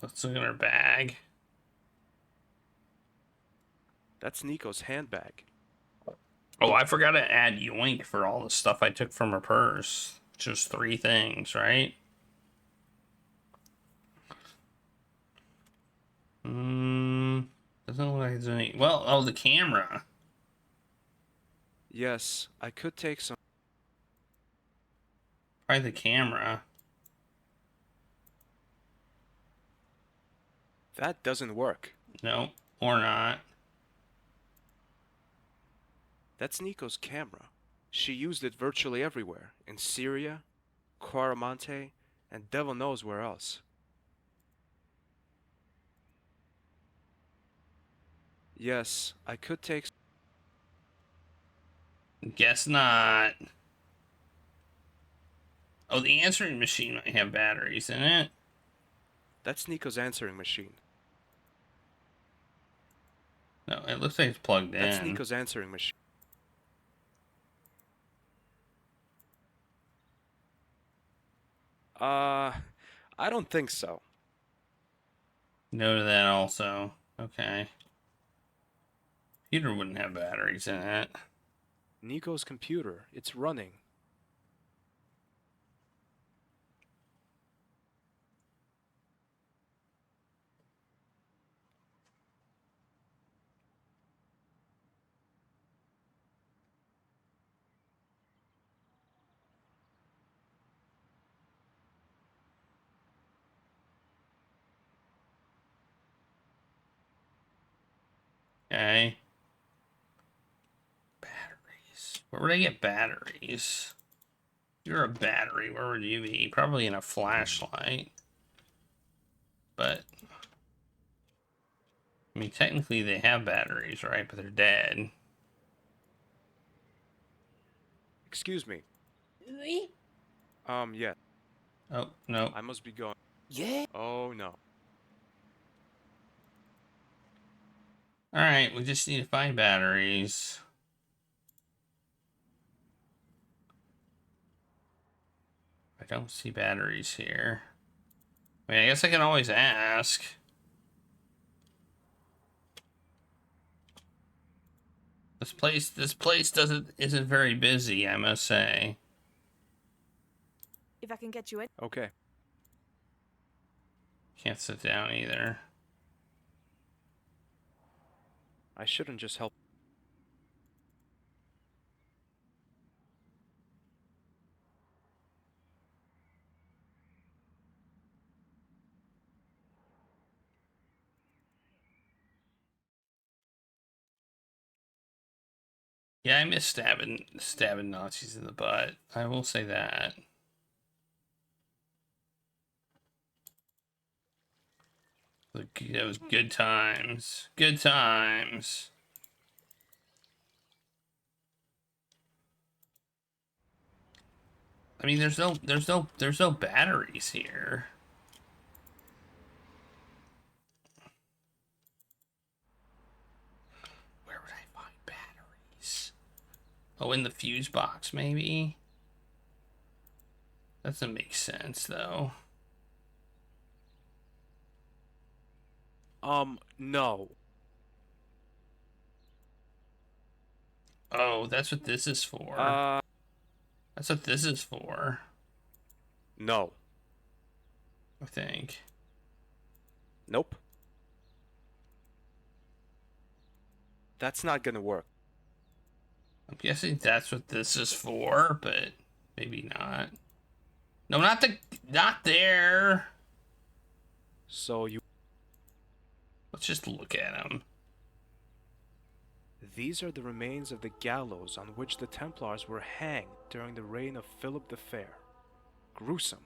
Let's look at her bag. That's Nico's handbag. Oh, I forgot to add yoink for all the stuff I took from her purse. Just 3 things, right? Doesn't look like there's any. Well, oh, the camera. Yes, I could take some. Try the camera. That doesn't work. No, or not. That's Nico's camera. She used it virtually everywhere. In Syria, Coramonte, and devil knows where else. Yes, I could take. Guess not. Oh, the answering machine might have batteries in it. That's Nico's answering machine. No, it looks like it's plugged in. That's Nico's answering machine. I don't think so. No to that also. Okay. Computer wouldn't have batteries in it. Nico's computer, it's running. Okay. Batteries. Where would I get batteries? You're a battery. Where would you be? Probably in a flashlight. But I mean, technically they have batteries, right? But they're dead. Excuse me. Oui? Yeah. Oh, no. I must be going. Yeah? Oh, no. Alright, we just need to find batteries. I don't see batteries here. I mean, I guess I can always ask. This place isn't very busy, I must say. If I can get you in. Okay. Can't sit down either. I shouldn't just help. Yeah, I miss stabbing Nazis in the butt. I will say that. Those good times. Good times. I mean, there's no batteries here. Where would I find batteries? Oh, in the fuse box, maybe? That doesn't make sense, though. No. Oh, that's what this is for. That's what this is for, No. I think. Nope. That's not gonna work. I'm guessing that's what this is for, but maybe not. No, not there. So you... Let's just look at them. These are the remains of the gallows on which the Templars were hanged during the reign of Philip the Fair. Gruesome.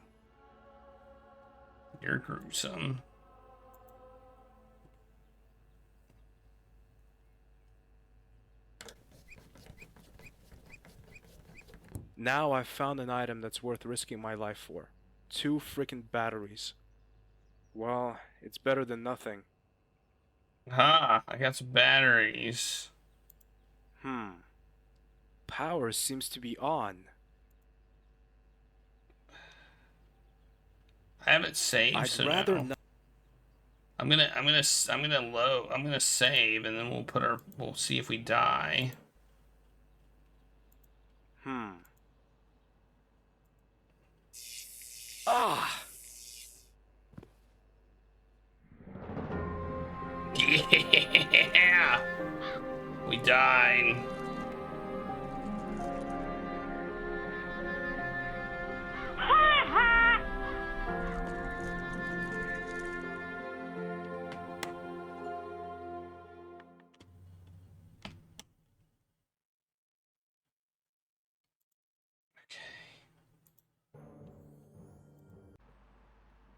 You're gruesome. Now I've found an item that's worth risking my life for. 2 frickin' batteries. Well, it's better than nothing. Ha! I got some batteries. Power seems to be on. I haven't saved, I'd so rather no. not. I'm gonna save, and then we'll see if we die. Ah! Yeah! We died.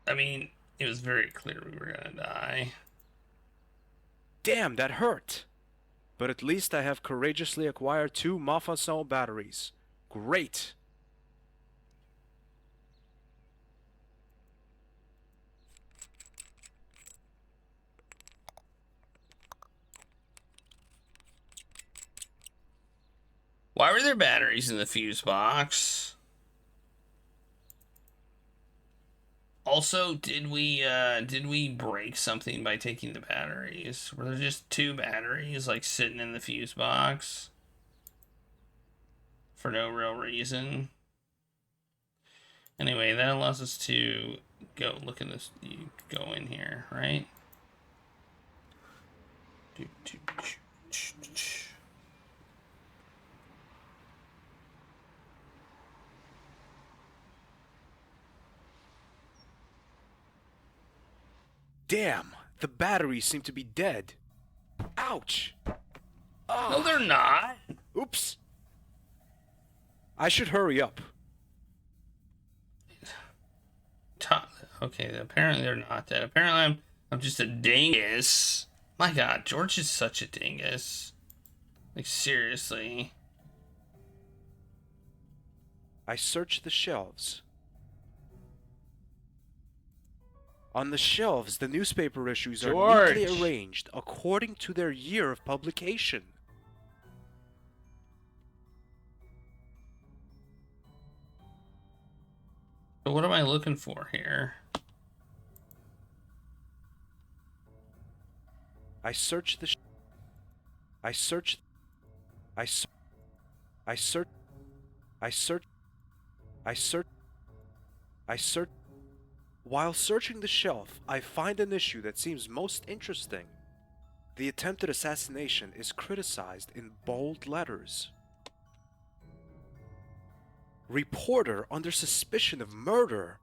I mean, it was very clear we were gonna die. Damn, that hurt! But at least I have courageously acquired 2 Mafasol batteries. Great! Why were there batteries in the fuse box? Also, did we break something by taking the batteries? Were there just 2 batteries like sitting in the fuse box for no real reason? Anyway, that allows us to go look at this. You go in here, right? Damn, the batteries seem to be dead. Ouch! Ah. No, they're not. Oops. I should hurry up. Okay, apparently they're not dead. Apparently I'm just a dingus. My God, George is such a dingus. Like, seriously. I search the shelves. On the shelves, the newspaper issues are neatly arranged according to their year of publication. So what am I looking for here? I search the I search I search I search I search I search I search While searching the shelf, I find an issue that seems most interesting. The attempted assassination is criticized in bold letters. Reporter under suspicion of murder.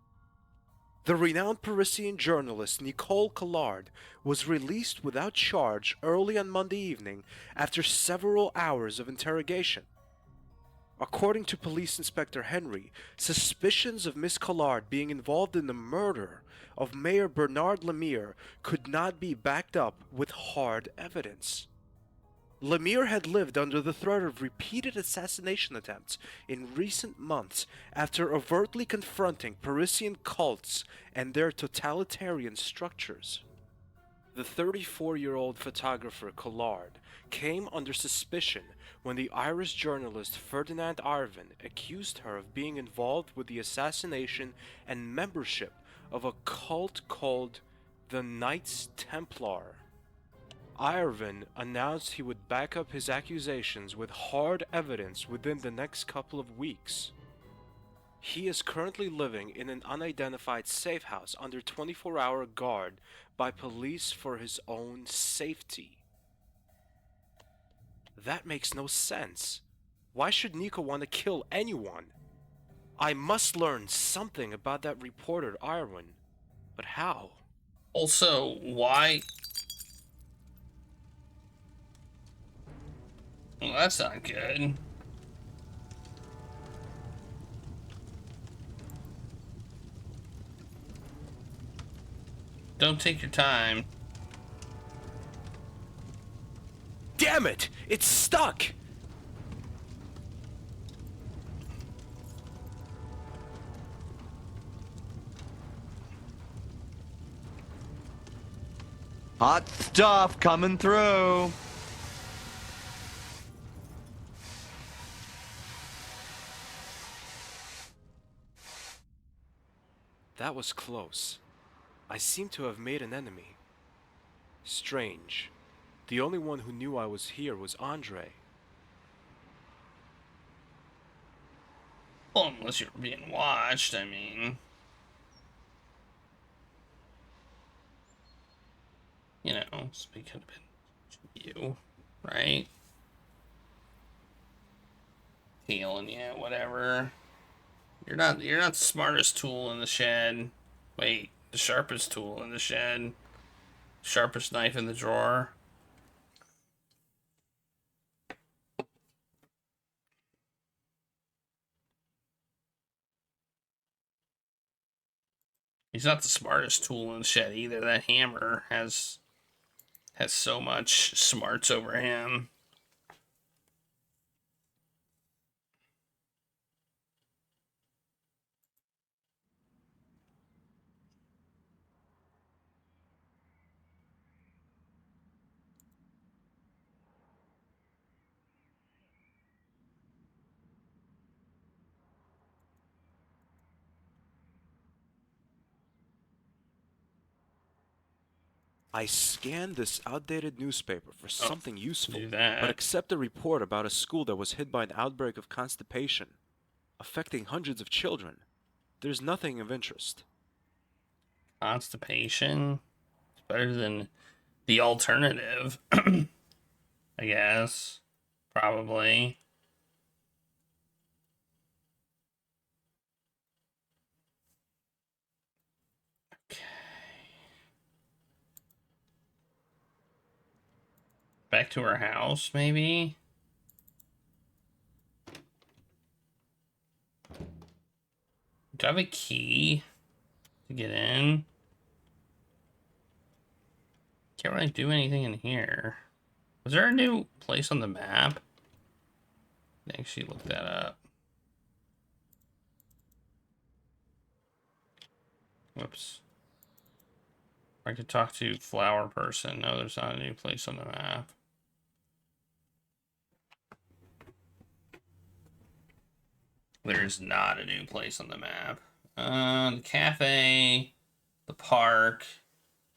The renowned Parisian journalist Nicole Collard was released without charge early on Monday evening after several hours of interrogation. According to Police Inspector Henry, suspicions of Miss Collard being involved in the murder of Mayor Bernard Lemire could not be backed up with hard evidence. Lemire had lived under the threat of repeated assassination attempts in recent months after overtly confronting Parisian cults and their totalitarian structures. The 34-year-old photographer Collard came under suspicion when the Irish journalist Ferdinand Arvin accused her of being involved with the assassination and membership of a cult called the Knights Templar. Arvin announced he would back up his accusations with hard evidence within the next couple of weeks. He is currently living in an unidentified safe house under 24-hour guard by police for his own safety. That makes no sense. Why should Nico want to kill anyone? I must learn something about that reporter Irwin. But how? Also, why? Well, that's not good. Don't take your time. Damn it! It's stuck! Hot stuff coming through. That was close. I seem to have made an enemy. Strange. The only one who knew I was here was Andre. Well, unless you're being watched, I mean. You know, it could have been you, right? Healing you, whatever. You're not the smartest tool in the shed. Wait, the sharpest tool in the shed. Sharpest knife in the drawer. He's not the smartest tool in the shed either. That hammer has so much smarts over him. I scanned this outdated newspaper for something useful, do that. but except a report about a school that was hit by an outbreak of constipation, affecting hundreds of children, there's nothing of interest. Constipation? It's better than the alternative, I guess. Probably. Okay. Back to her house, maybe? Do I have a key to get in? Can't really do anything in here. Was there a new place on the map? Actually, look that up. Whoops. I could talk to flower person. No, there's not a new place on the map. There's not a new place on the map. The cafe, the park.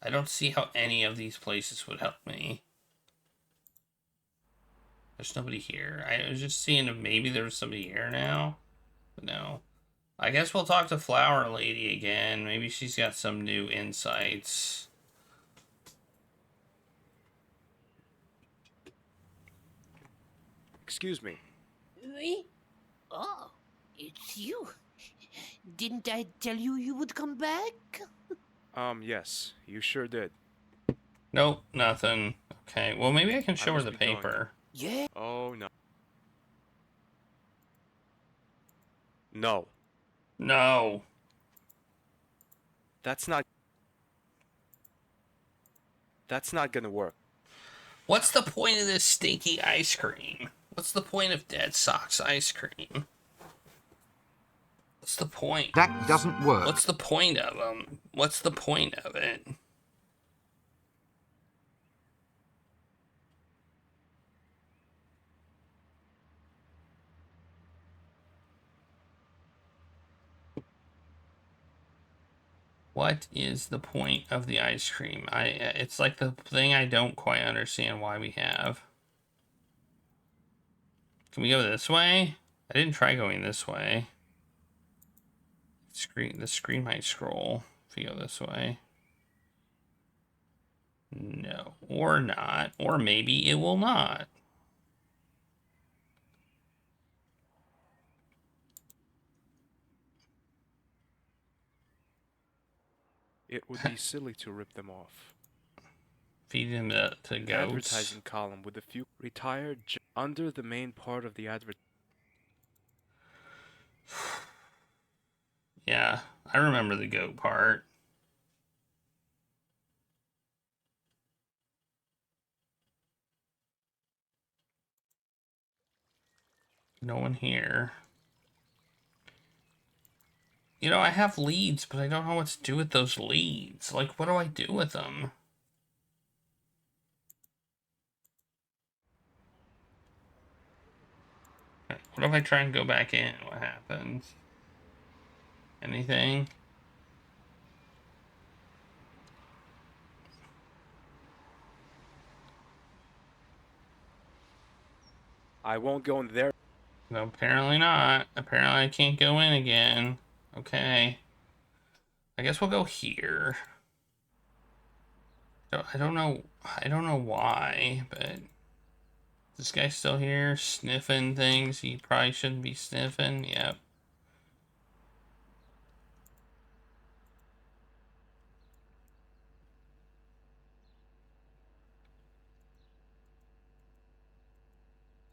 I don't see how any of these places would help me. There's nobody here. I was just seeing if maybe there was somebody here now. But no. I guess we'll talk to Flower Lady again. Maybe she's got some new insights. Excuse me. Oui? Oh, it's you. Didn't I tell you you would come back? Yes, you sure did. Nope, nothing. Okay, well maybe I can show her must the be going paper. Yeah. Oh, no. No. No. That's not gonna work. What's the point of this stinky ice cream? What's the point of Dead Socks ice cream? What's the point? That doesn't work. What's the point of them? What's the point of it? What is the point of the ice cream? It's like the thing I don't quite understand why we have. Can we go this way? I didn't try going this way. The screen might scroll if we go this way. No, or not, or maybe it will not. It would be silly to rip them off. Feed him to An goats. advertising column with a few retired under the main part of the advert. Yeah, I remember the goat part. No one here. You know, I have leads, but I don't know what to do with those leads. Like, what do I do with them? What if I try and go back in? What happens? Anything? I won't go in there. No, apparently not. Apparently I can't go in again. Okay. I guess we'll go here. I don't know why, but this guy's still here sniffing things he probably shouldn't be sniffing. Yep.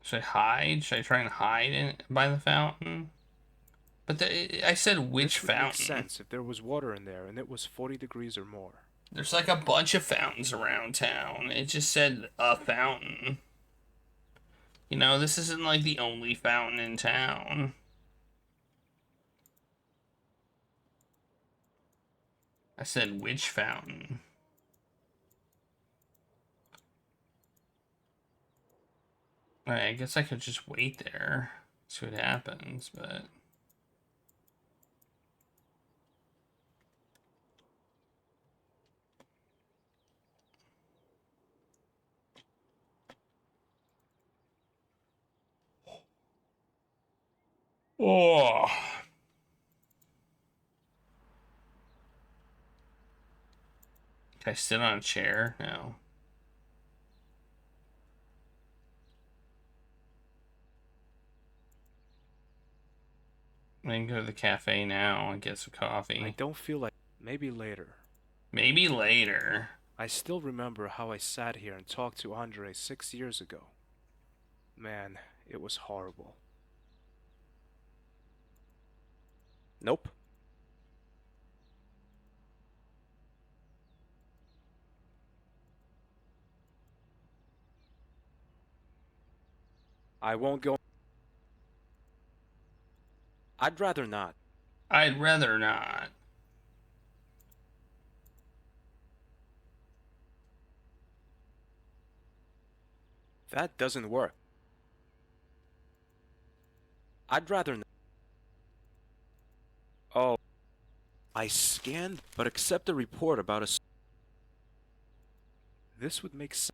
Should I hide? Should I try and hide in by the fountain? But I said which This would make fountain? sense if there was water in there and it was 40 degrees or more. There's like a bunch of fountains around town. It just said a fountain. You know, this isn't like the only fountain in town. I said which fountain? Alright, I guess I could just wait there. See what happens, but... Oh. Can I sit on a chair? No. I can go to the cafe now and get some coffee. I don't feel like... Maybe later. Maybe later. I still remember how I sat here and talked to Andre 6 years ago. Man, it was horrible. Nope. I won't go... I'd rather not. I'd rather not. That doesn't work. I'd rather not. Oh. I scanned, but accept a report about a... This would make sense.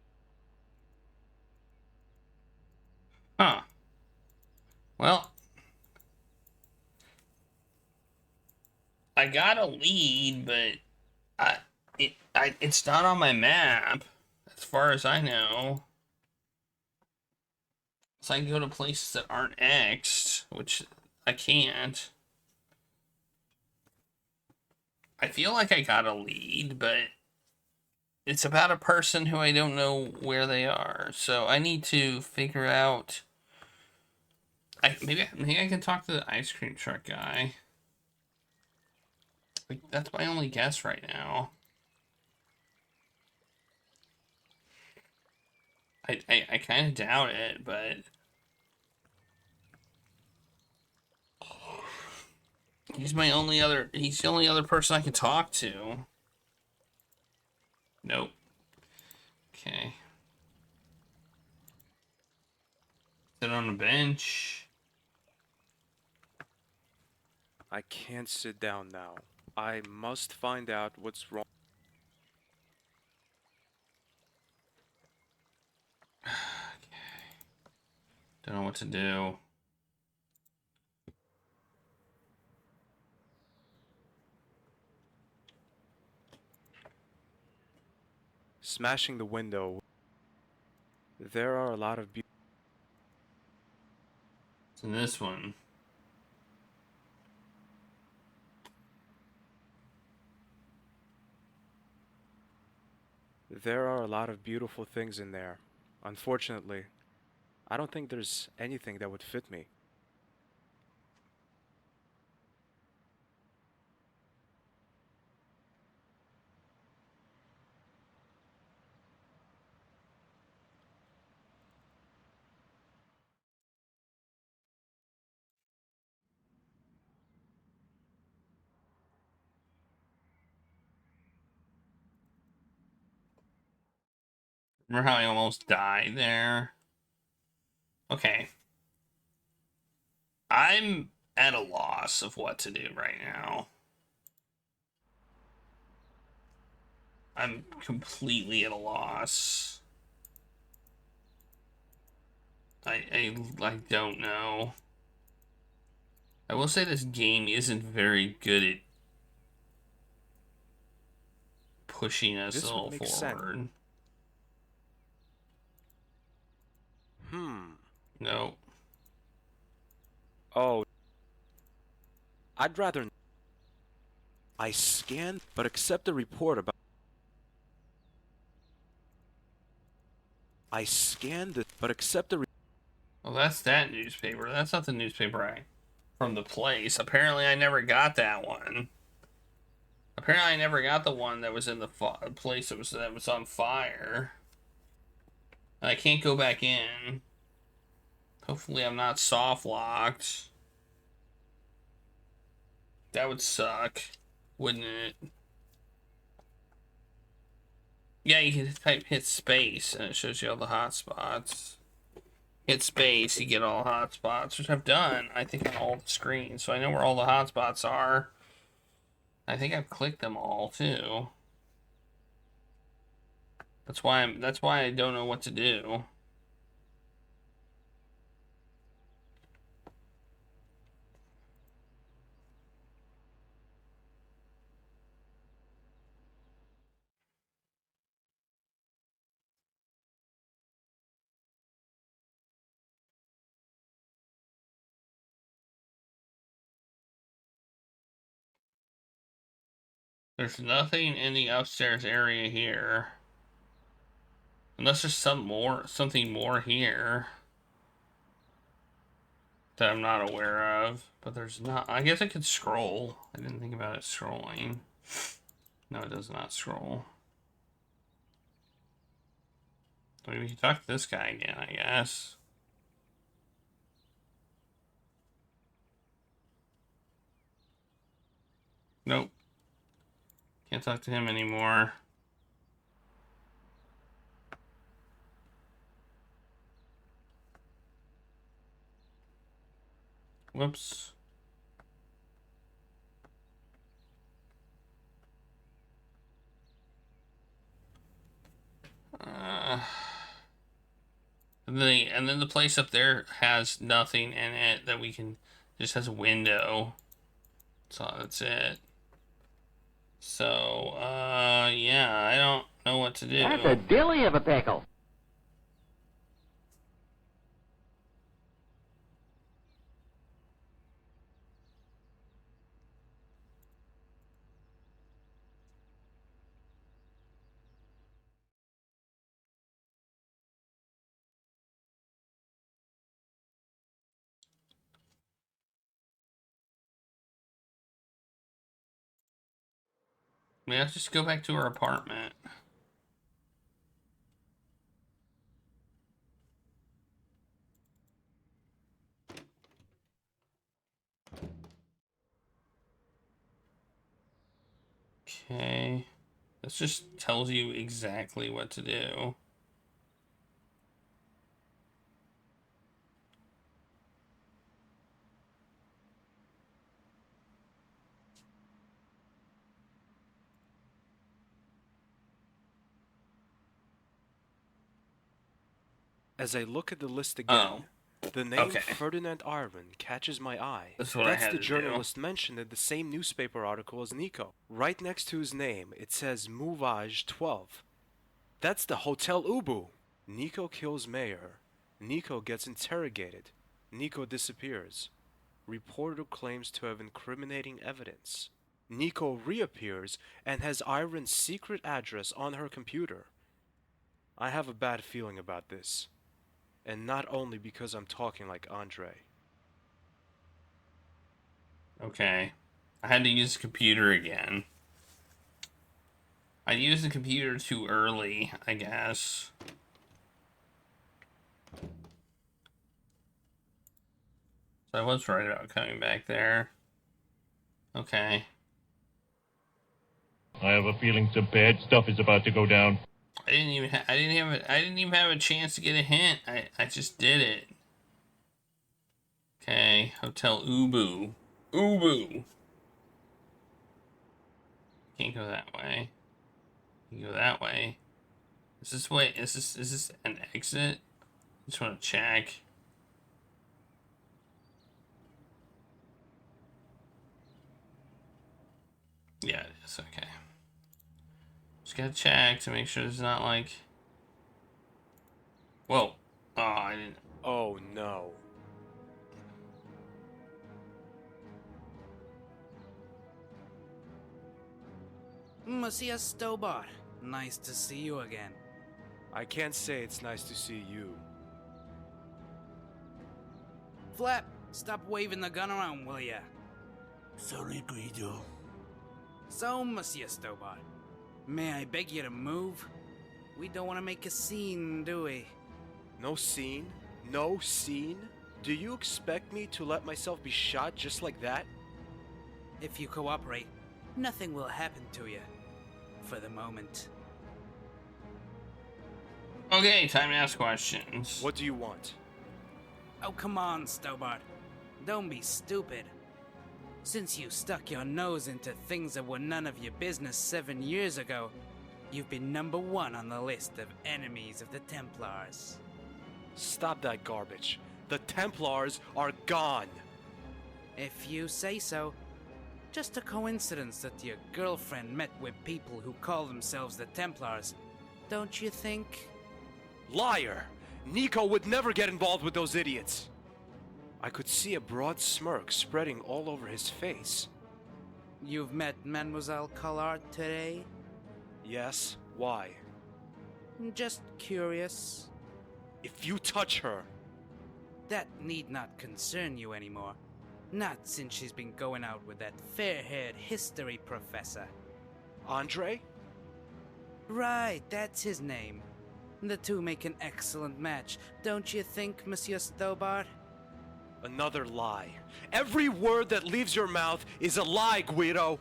Huh. Well, I got a lead, but it's not on my map, as far as I know. So I can go to places that aren't X'd, which I can't. I feel like I got a lead, but it's about a person who I don't know where they are. So I need to figure out. Maybe I can talk to the ice cream truck guy. Like, that's my only guess right now. I kind of doubt it, but he's the only other person I can talk to. Nope. Okay. Sit on a bench. I can't sit down now. I must find out what's wrong. Don't know what to do. Smashing the window. There are a lot of It's in this one. There are a lot of beautiful things in there. Unfortunately, I don't think there's anything that would fit me. Remember how I almost died there? Okay. I'm at a loss of what to do right now. I'm completely at a loss. I don't know. I will say this game isn't very good at pushing us all forward. Sense. No. Oh. I'd rather... I scanned, but accept a report about... I scanned it, but accept a... Well, that's that newspaper. That's not the newspaper from the place. Apparently, I never got that one. Apparently, I never got the one that was in the place that was on fire. I can't go back in. Hopefully, I'm not soft locked. That would suck, wouldn't it? Yeah, you can hit space and it shows you all the hotspots. Hit space, you get all hotspots, which I've done, I think, on all the screens. So I know where all the hotspots are. I think I've clicked them all too. That's why I don't know what to do. There's nothing in the upstairs area here. Unless there's something more here that I'm not aware of. But there's not. I guess I could scroll. I didn't think about it scrolling. No, it does not scroll. Maybe we can talk to this guy again, I guess. Nope. Can't talk to him anymore. Whoops. And then the place up there has nothing in it that we can, just has a window. So that's it. So, yeah, I don't know what to do. That's a dilly of a pickle. Let's just go back to our apartment. Okay. This just tells you exactly what to do. As I look at the list again, the name okay. Ferdinand Arvin catches my eye. That's what I had the to journalist mentioned in the same newspaper article as Nico. Right next to his name, it says Mouvage 12. That's the Hotel Ubu. Nico kills Mayor. Nico gets interrogated. Nico disappears. Reporter claims to have incriminating evidence. Nico reappears and has Iron's secret address on her computer. I have a bad feeling about this. And not only because I'm talking like Andre. Okay. I had to use the computer again. I used the computer too early, I guess. So I was right about coming back there. Okay. I have a feeling some bad stuff is about to go down. I didn't even have a chance to get a hint. I just did it. Okay, Hotel Ubu. Ubu. Can't go that way. You can go that way. Is this an exit? Just want to check. Yeah, it is. Okay. Just gotta check to make sure there's not like. Whoa. Oh, I didn't. Oh no. Monsieur Stobart, nice to see you again. I can't say it's nice to see you. Flap, stop waving the gun around, will ya? Sorry, Guido. So, Monsieur Stobart, may I beg you to move? We don't want to make a scene, do we? No scene? No scene? Do you expect me to let myself be shot just like that? If you cooperate, nothing will happen to you. For the moment. Okay, time to ask questions. What do you want? Oh, come on, Stobart. Don't be stupid. Since you stuck your nose into things that were none of your business 7 years ago, you've been #1 on the list of enemies of the Templars. Stop that garbage. The Templars are gone. If you say so. Just a coincidence that your girlfriend met with people who call themselves the Templars, don't you think? Liar! Nico would never get involved with those idiots. I could see a broad smirk spreading all over his face. you've met Mademoiselle Collard today? Yes, why? Just curious. If you touch her... That need not concern you anymore. Not since she's been going out with that fair-haired history professor. Andre? Right, that's his name. The two make an excellent match, don't you think, Monsieur Stobart? Another lie. Every word that leaves your mouth is a lie, Guido!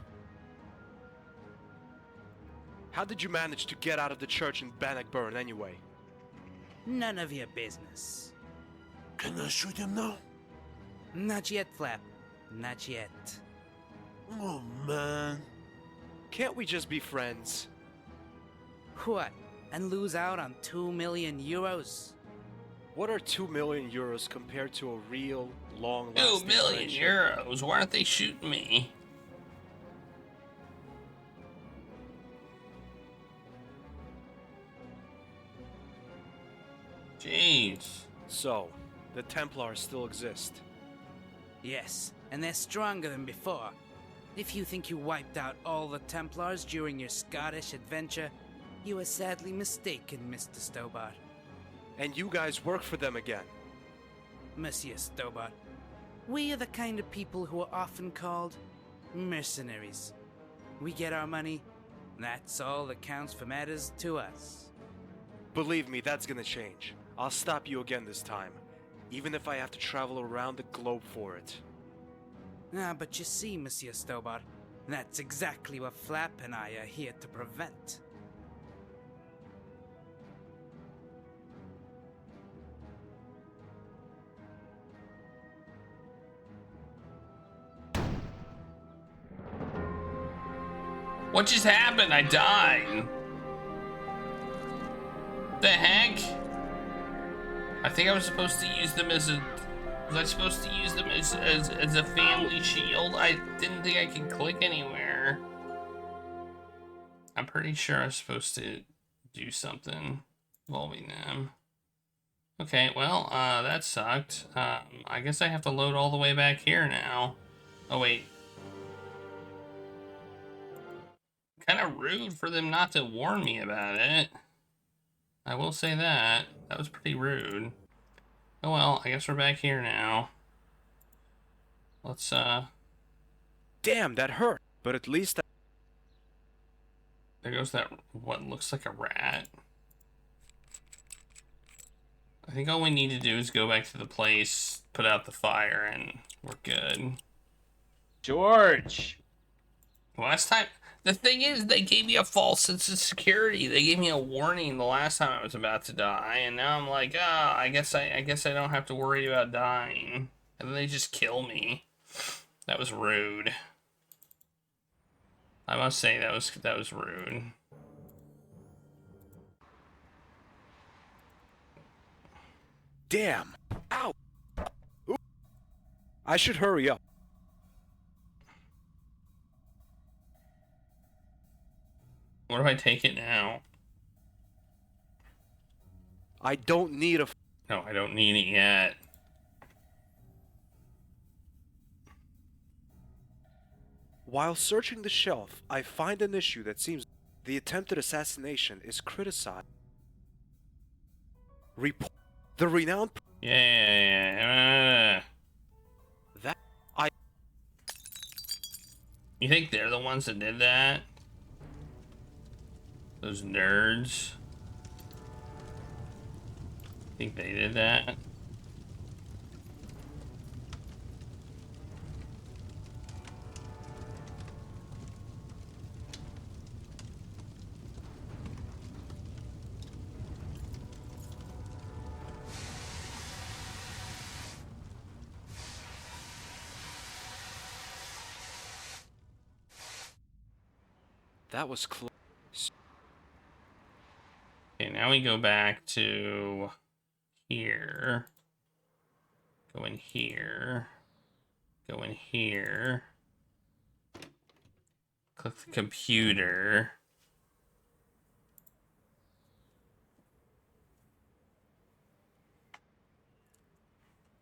How did you manage to get out of the church in Bannockburn anyway? None of your business. Can I shoot him now? Not yet, Flap. Not yet. Oh, man. Can't we just be friends? What? And lose out on 2 million euros? What are 2 million euros compared to a real, 2 long-lasting million friendship? euros? Why aren't they shooting me? Jeez. So, the Templars still exist. Yes, and they're stronger than before. If you think you wiped out all the Templars during your Scottish adventure, you are sadly mistaken, Mr. Stobart. And you guys work for them again. Monsieur Stobart, we are the kind of people who are often called mercenaries. We get our money, that's all that counts for matters to us. Believe me, that's gonna change. I'll stop you again this time, even if I have to travel around the globe for it. But you see, Monsieur Stobart, that's exactly what Flap and I are here to prevent. What just happened? I died. The heck? I think I was supposed to use them as a... Was I supposed to use them as a family shield? I didn't think I could click anywhere. I'm pretty sure I was supposed to do something involving them. Okay, well, that sucked. I guess I have to load all the way back here now. Oh, wait. Kind of rude for them not to warn me about it. I will say that. That was pretty rude. Oh well, I guess we're back here now. Let's, Damn, that hurt. But at least there goes that, what looks like a rat. I think all we need to do is go back to the place, put out the fire, and we're good. George! Last time... The thing is, they gave me a false sense of security. They gave me a warning the last time I was about to die, and now I'm like, I guess I don't have to worry about dying. And then they just kill me. That was rude. I must say that was rude. damn. Ow. Ooh. I should hurry up. What if I take it now? I don't need a... No, I don't need it yet. While searching the shelf, I find an issue that seems... The attempted assassination is criticized. Report... The renowned... Yeah. That... I... You think they're the ones that did that? Those nerds? Think they did that? That was close. Okay, now we go back to here. Go in here. Go in here. Click the computer.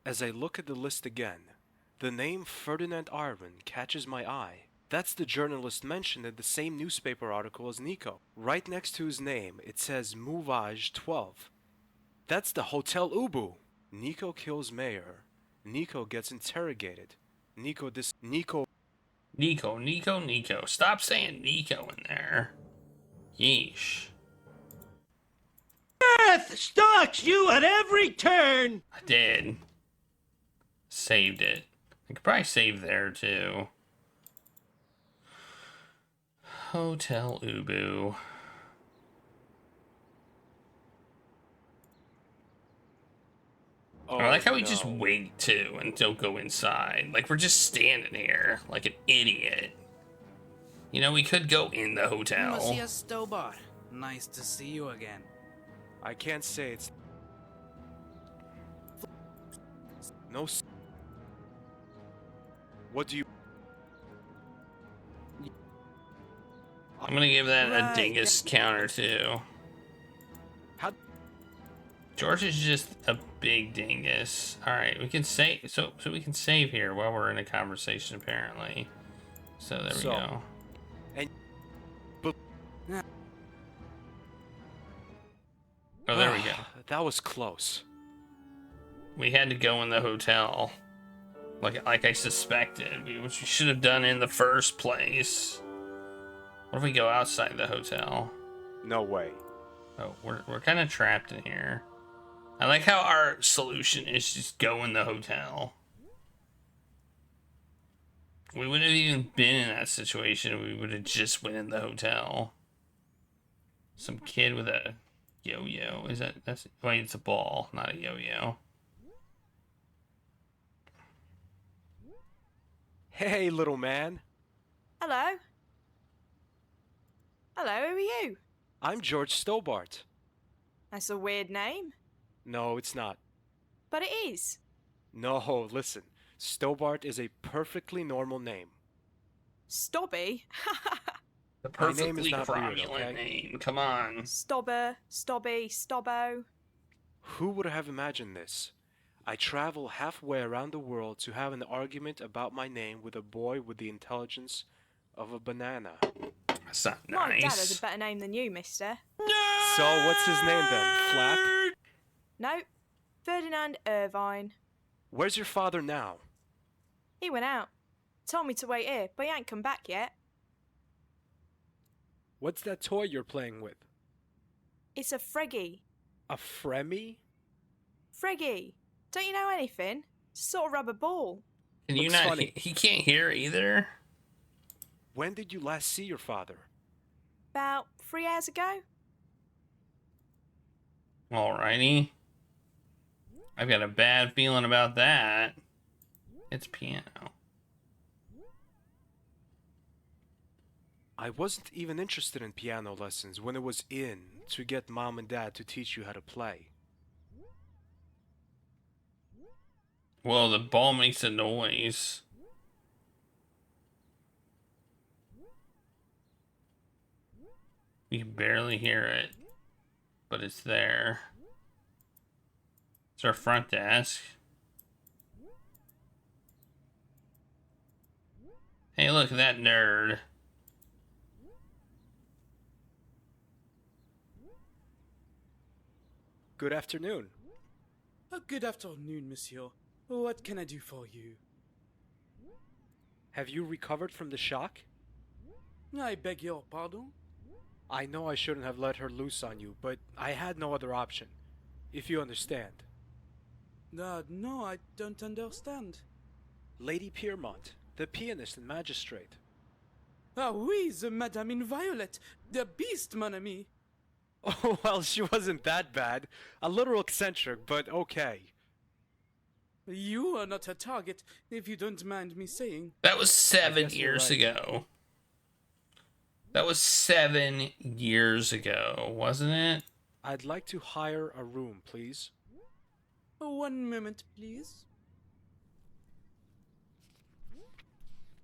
As I look at the list again, the name Ferdinand Arvin catches my eye. That's the journalist mentioned in the same newspaper article as Nico. Right next to his name, it says Mouvage 12. That's the Hotel Ubu. Nico kills Mayor. Nico gets interrogated. Nico. Nico. Stop saying Nico in there. Yeesh. Death stalks you at every turn! I did. Saved it. I could probably save there too. Hotel Ubu. Oh, I like how we no. just wait too and don't go inside. Like we're just standing here like an idiot. You know, we could go in the hotel. Monsieur Stobart, nice to see you again. I can't say it's... No... What do you... I'm gonna give that a Right. dingus counter too. How... George is just a big dingus. All right, we can save. So we can save here while we're in a conversation, apparently. So there we go. And... Oh, there we go. That was close. We had to go in the hotel, like I suspected, which we should have done in the first place. What if we go outside the hotel? No way. Oh, we're kind of trapped in here. I like how our solution is just go in the hotel. We wouldn't have even been in that situation if we would have just went in the hotel. Some kid with a yo-yo. Wait, it's a ball, not a yo-yo. Hey, little man. Hello? Hello, who are you? I'm George Stobart. That's a weird name. No, it's not. But it is. No, listen. Stobart is a perfectly normal name. Stobby? The My name perfectly is not weird, cromulent okay? name. Come on. Stobber, Stobby, Stobbo. Who would have imagined this? I travel halfway around the world to have an argument about my name with a boy with the intelligence of a banana. That's not My dad has nice. a better name than you, mister. So what's his name then? Flap? No, Ferdinand Irvine. Where's your father now? He went out. Told me to wait here, but he ain't come back yet. What's that toy you're playing with? It's a Freggy. A Fremy? Freggy. Don't you know anything? It's a sort of rubber ball. Can you Looks not? funny. He can't hear either. When did you last see your father? About 3 hours ago? Alrighty. I've got a bad feeling about that. It's piano. I wasn't even interested in piano lessons when it was in to get mom and dad to teach you how to play. Well, the ball makes a noise. You can barely hear it, but it's there. It's our front desk. Hey, look at that nerd. Good afternoon. Good afternoon, monsieur. What can I do for you? Have you recovered from the shock? I beg your pardon? I know I shouldn't have let her loose on you, but I had no other option. If you understand. No, I don't understand. Lady Piermont, the pianist and magistrate. Ah oui, the Madame in Violet, the beast, mon ami. Oh, well, she wasn't that bad. A little eccentric, but okay. You are not a target, if you don't mind me saying. That was 7 guess you're years right. ago. That was 7 years ago, wasn't it? I'd like to hire a room, please. 1 moment, please.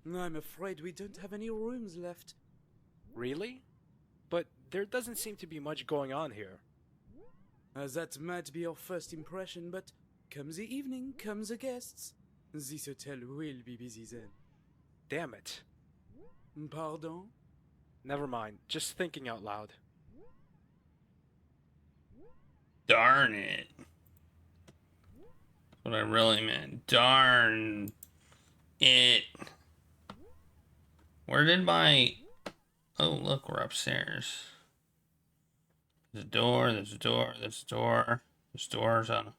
I'm afraid we don't have any rooms left. Really? But there doesn't seem to be much going on here. That might be your first impression, but come the evening, come the guests. This hotel will be busy then. Damn it. Pardon? Never mind, just thinking out loud. Darn it. That's what I really meant. Darn it. Where did my... Oh, look, we're upstairs. There's a door, there's a door, there's a door. There's doors on...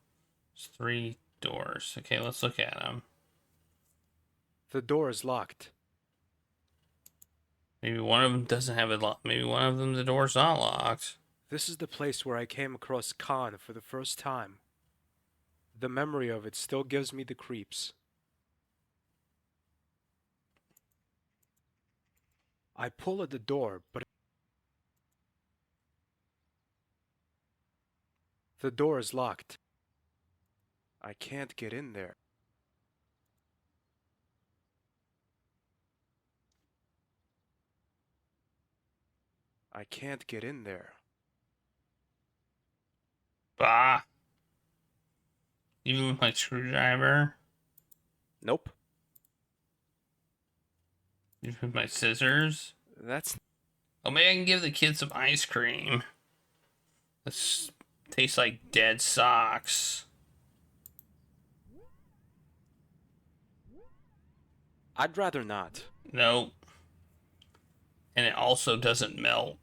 There's 3 doors. Okay, let's look at them. The door is locked. Maybe one of them doesn't have it locked. Maybe one of them, the door's not locked. This is the place where I came across Khan for the first time. The memory of it still gives me the creeps. I pull at the door, but the door is locked. I can't get in there. I can't get in there. Bah. Even with my screwdriver? Nope. Even with my scissors? That's... Oh, maybe I can give the kid some ice cream. This tastes like dead socks. I'd rather not. Nope. And it also doesn't melt.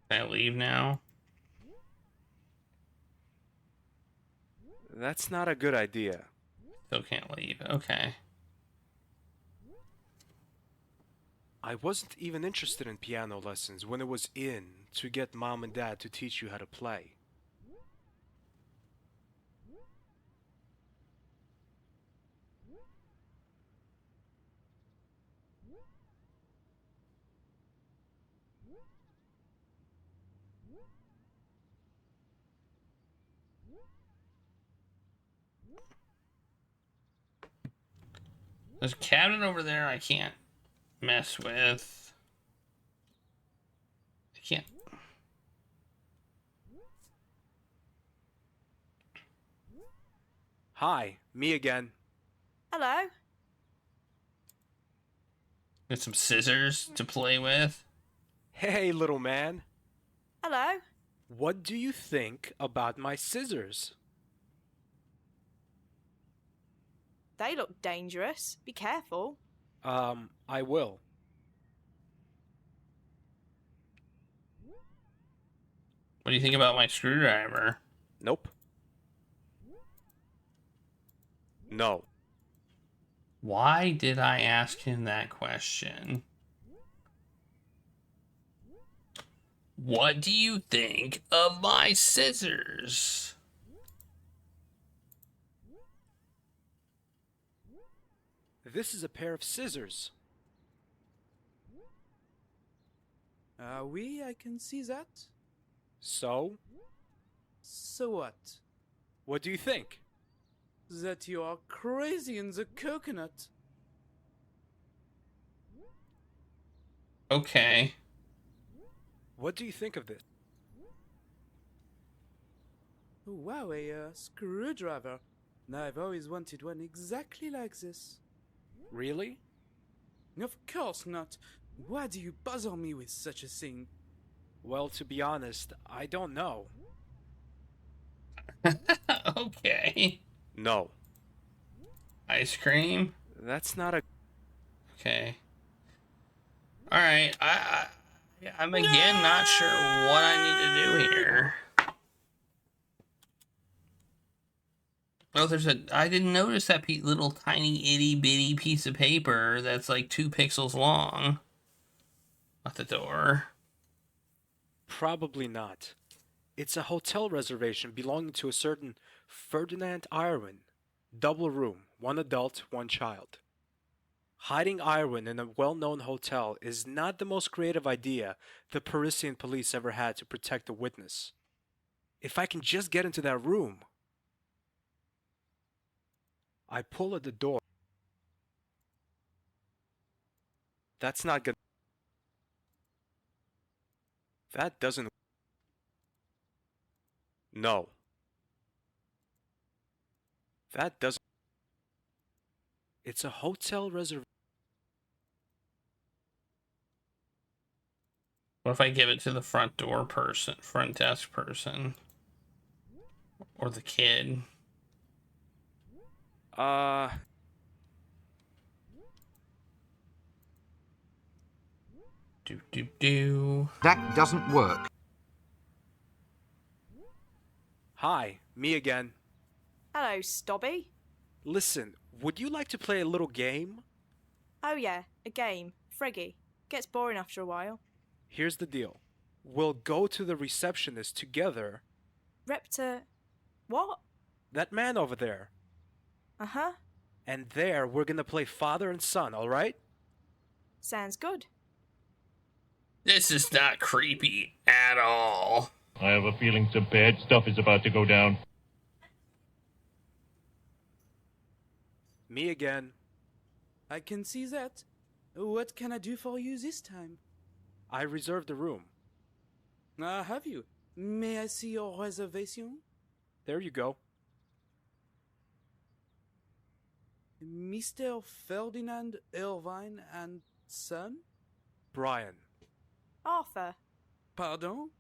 Can I leave now? That's not a good idea. Still can't leave. Okay. I wasn't even interested in piano lessons when it was in to get mom and dad to teach you how to play. There's a cabinet over there I can't mess with. I can't. Hi, me again. Hello? Got some scissors to play with. Hey, little man. Hello? What do you think about my scissors? They look dangerous. Be careful. I will. What do you think about my screwdriver? Nope. No. Why did I ask him that question? What do you think of my scissors? This is a pair of scissors. Oui, I can see that. So? So what? What do you think? That you are crazy in the coconut. Okay. What do you think of this? Oh, wow, a screwdriver. Now I've always wanted one exactly like this. Really? Of course not. Why do you bother me with such a thing? Well, to be honest, I don't know. Okay. No. Ice cream? That's not a... Okay. Alright, I'm again not sure what I need to do here. Oh, I didn't notice that little tiny itty bitty piece of paper that's like 2 pixels long at the door. Probably not. It's a hotel reservation belonging to a certain Ferdinand Irwin. Double room, 1 adult, 1 child. Hiding Irwin in a well-known hotel is not the most creative idea the Parisian police ever had to protect a witness. If I can just get into that room... I pull at the door. That's not good. That doesn't... No. That doesn't... It's a hotel reservation. What if I give it to the front desk person? Or the kid? Do. That doesn't work. Hi, me again. Hello, Stobby. Listen, would you like to play a little game? Oh yeah, a game. Friggy. Gets boring after a while. Here's the deal. We'll go to the receptionist together. Repta... What? That man over there. Uh-huh. And there, we're gonna play father and son, alright? Sounds good. This is not creepy at all. I have a feeling some bad stuff is about to go down. Me again. I can see that. What can I do for you this time? I reserved a room. Have you? May I see your reservation? There you go. Mr. Ferdinand Irvine and son? Brian. Arthur. Pardon?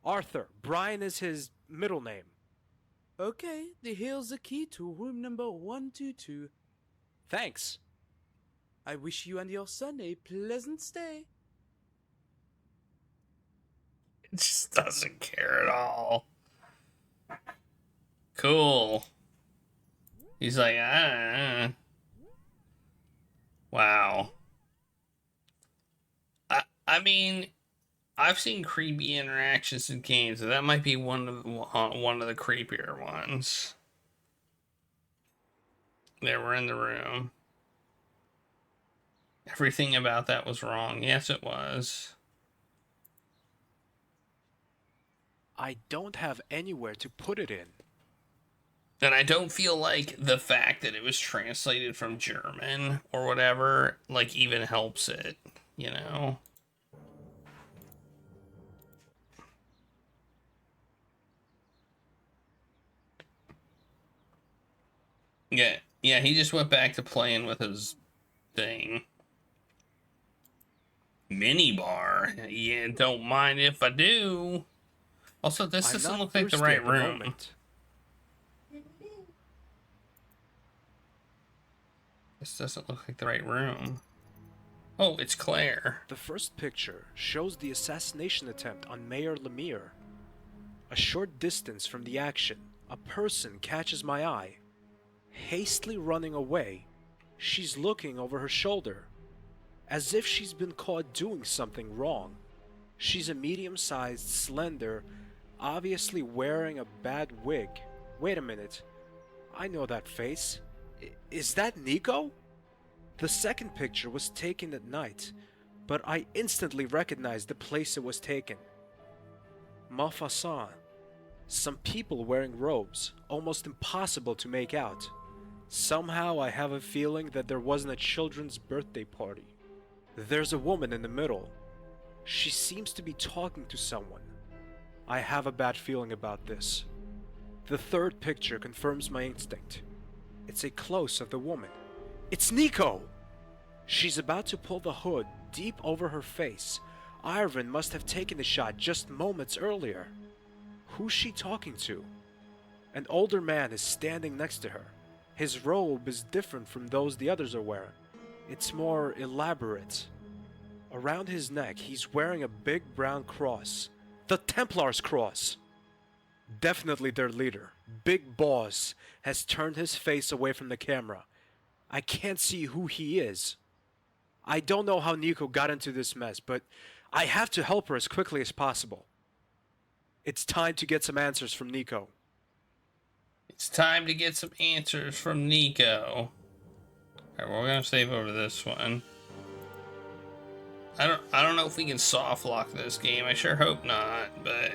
Arthur. Brian is his middle name. Okay, here's the key to room number 122. Thanks. I wish you and your son a pleasant stay. It just doesn't care at all. Cool. He's like, Wow. I mean, I've seen creepy interactions in games, so that might be one of the creepier ones. There, we're in the room. Everything about that was wrong. Yes, it was. I don't have anywhere to put it in. And I don't feel like the fact that it was translated from German or whatever, like, even helps it, you know? Yeah, he just went back to playing with his thing. Minibar. Yeah, don't mind if I do. Also, this doesn't look like the right room. This doesn't look like the right room. Oh, it's Claire. The first picture shows the assassination attempt on Mayor Lemire. A short distance from the action, a person catches my eye. Hastily running away, she's looking over her shoulder, as if she's been caught doing something wrong. She's a medium-sized, slender, obviously wearing a bad wig. Wait a minute. I know that face. Is that Nico? The second picture was taken at night, but I instantly recognized the place it was taken. Montfaucon. Some people wearing robes, almost impossible to make out. Somehow I have a feeling that there wasn't a children's birthday party. There's a woman in the middle. She seems to be talking to someone. I have a bad feeling about this. The third picture confirms my instinct. It's a close of the woman. It's Nico! She's about to pull the hood deep over her face. Ivan must have taken the shot just moments earlier. Who's she talking to? An older man is standing next to her. His robe is different from those the others are wearing. It's more elaborate. Around his neck, he's wearing a big brown cross. The Templars cross! Definitely their leader, Big Boss, has turned his face away from the camera. I can't see who he is. I don't know how Nico got into this mess, but I have to help her as quickly as possible. It's time to get some answers from Nico. It's time to get some answers from Nico. Alright, well, we're gonna save over this one. I don't know if we can soft lock this game. I sure hope not, but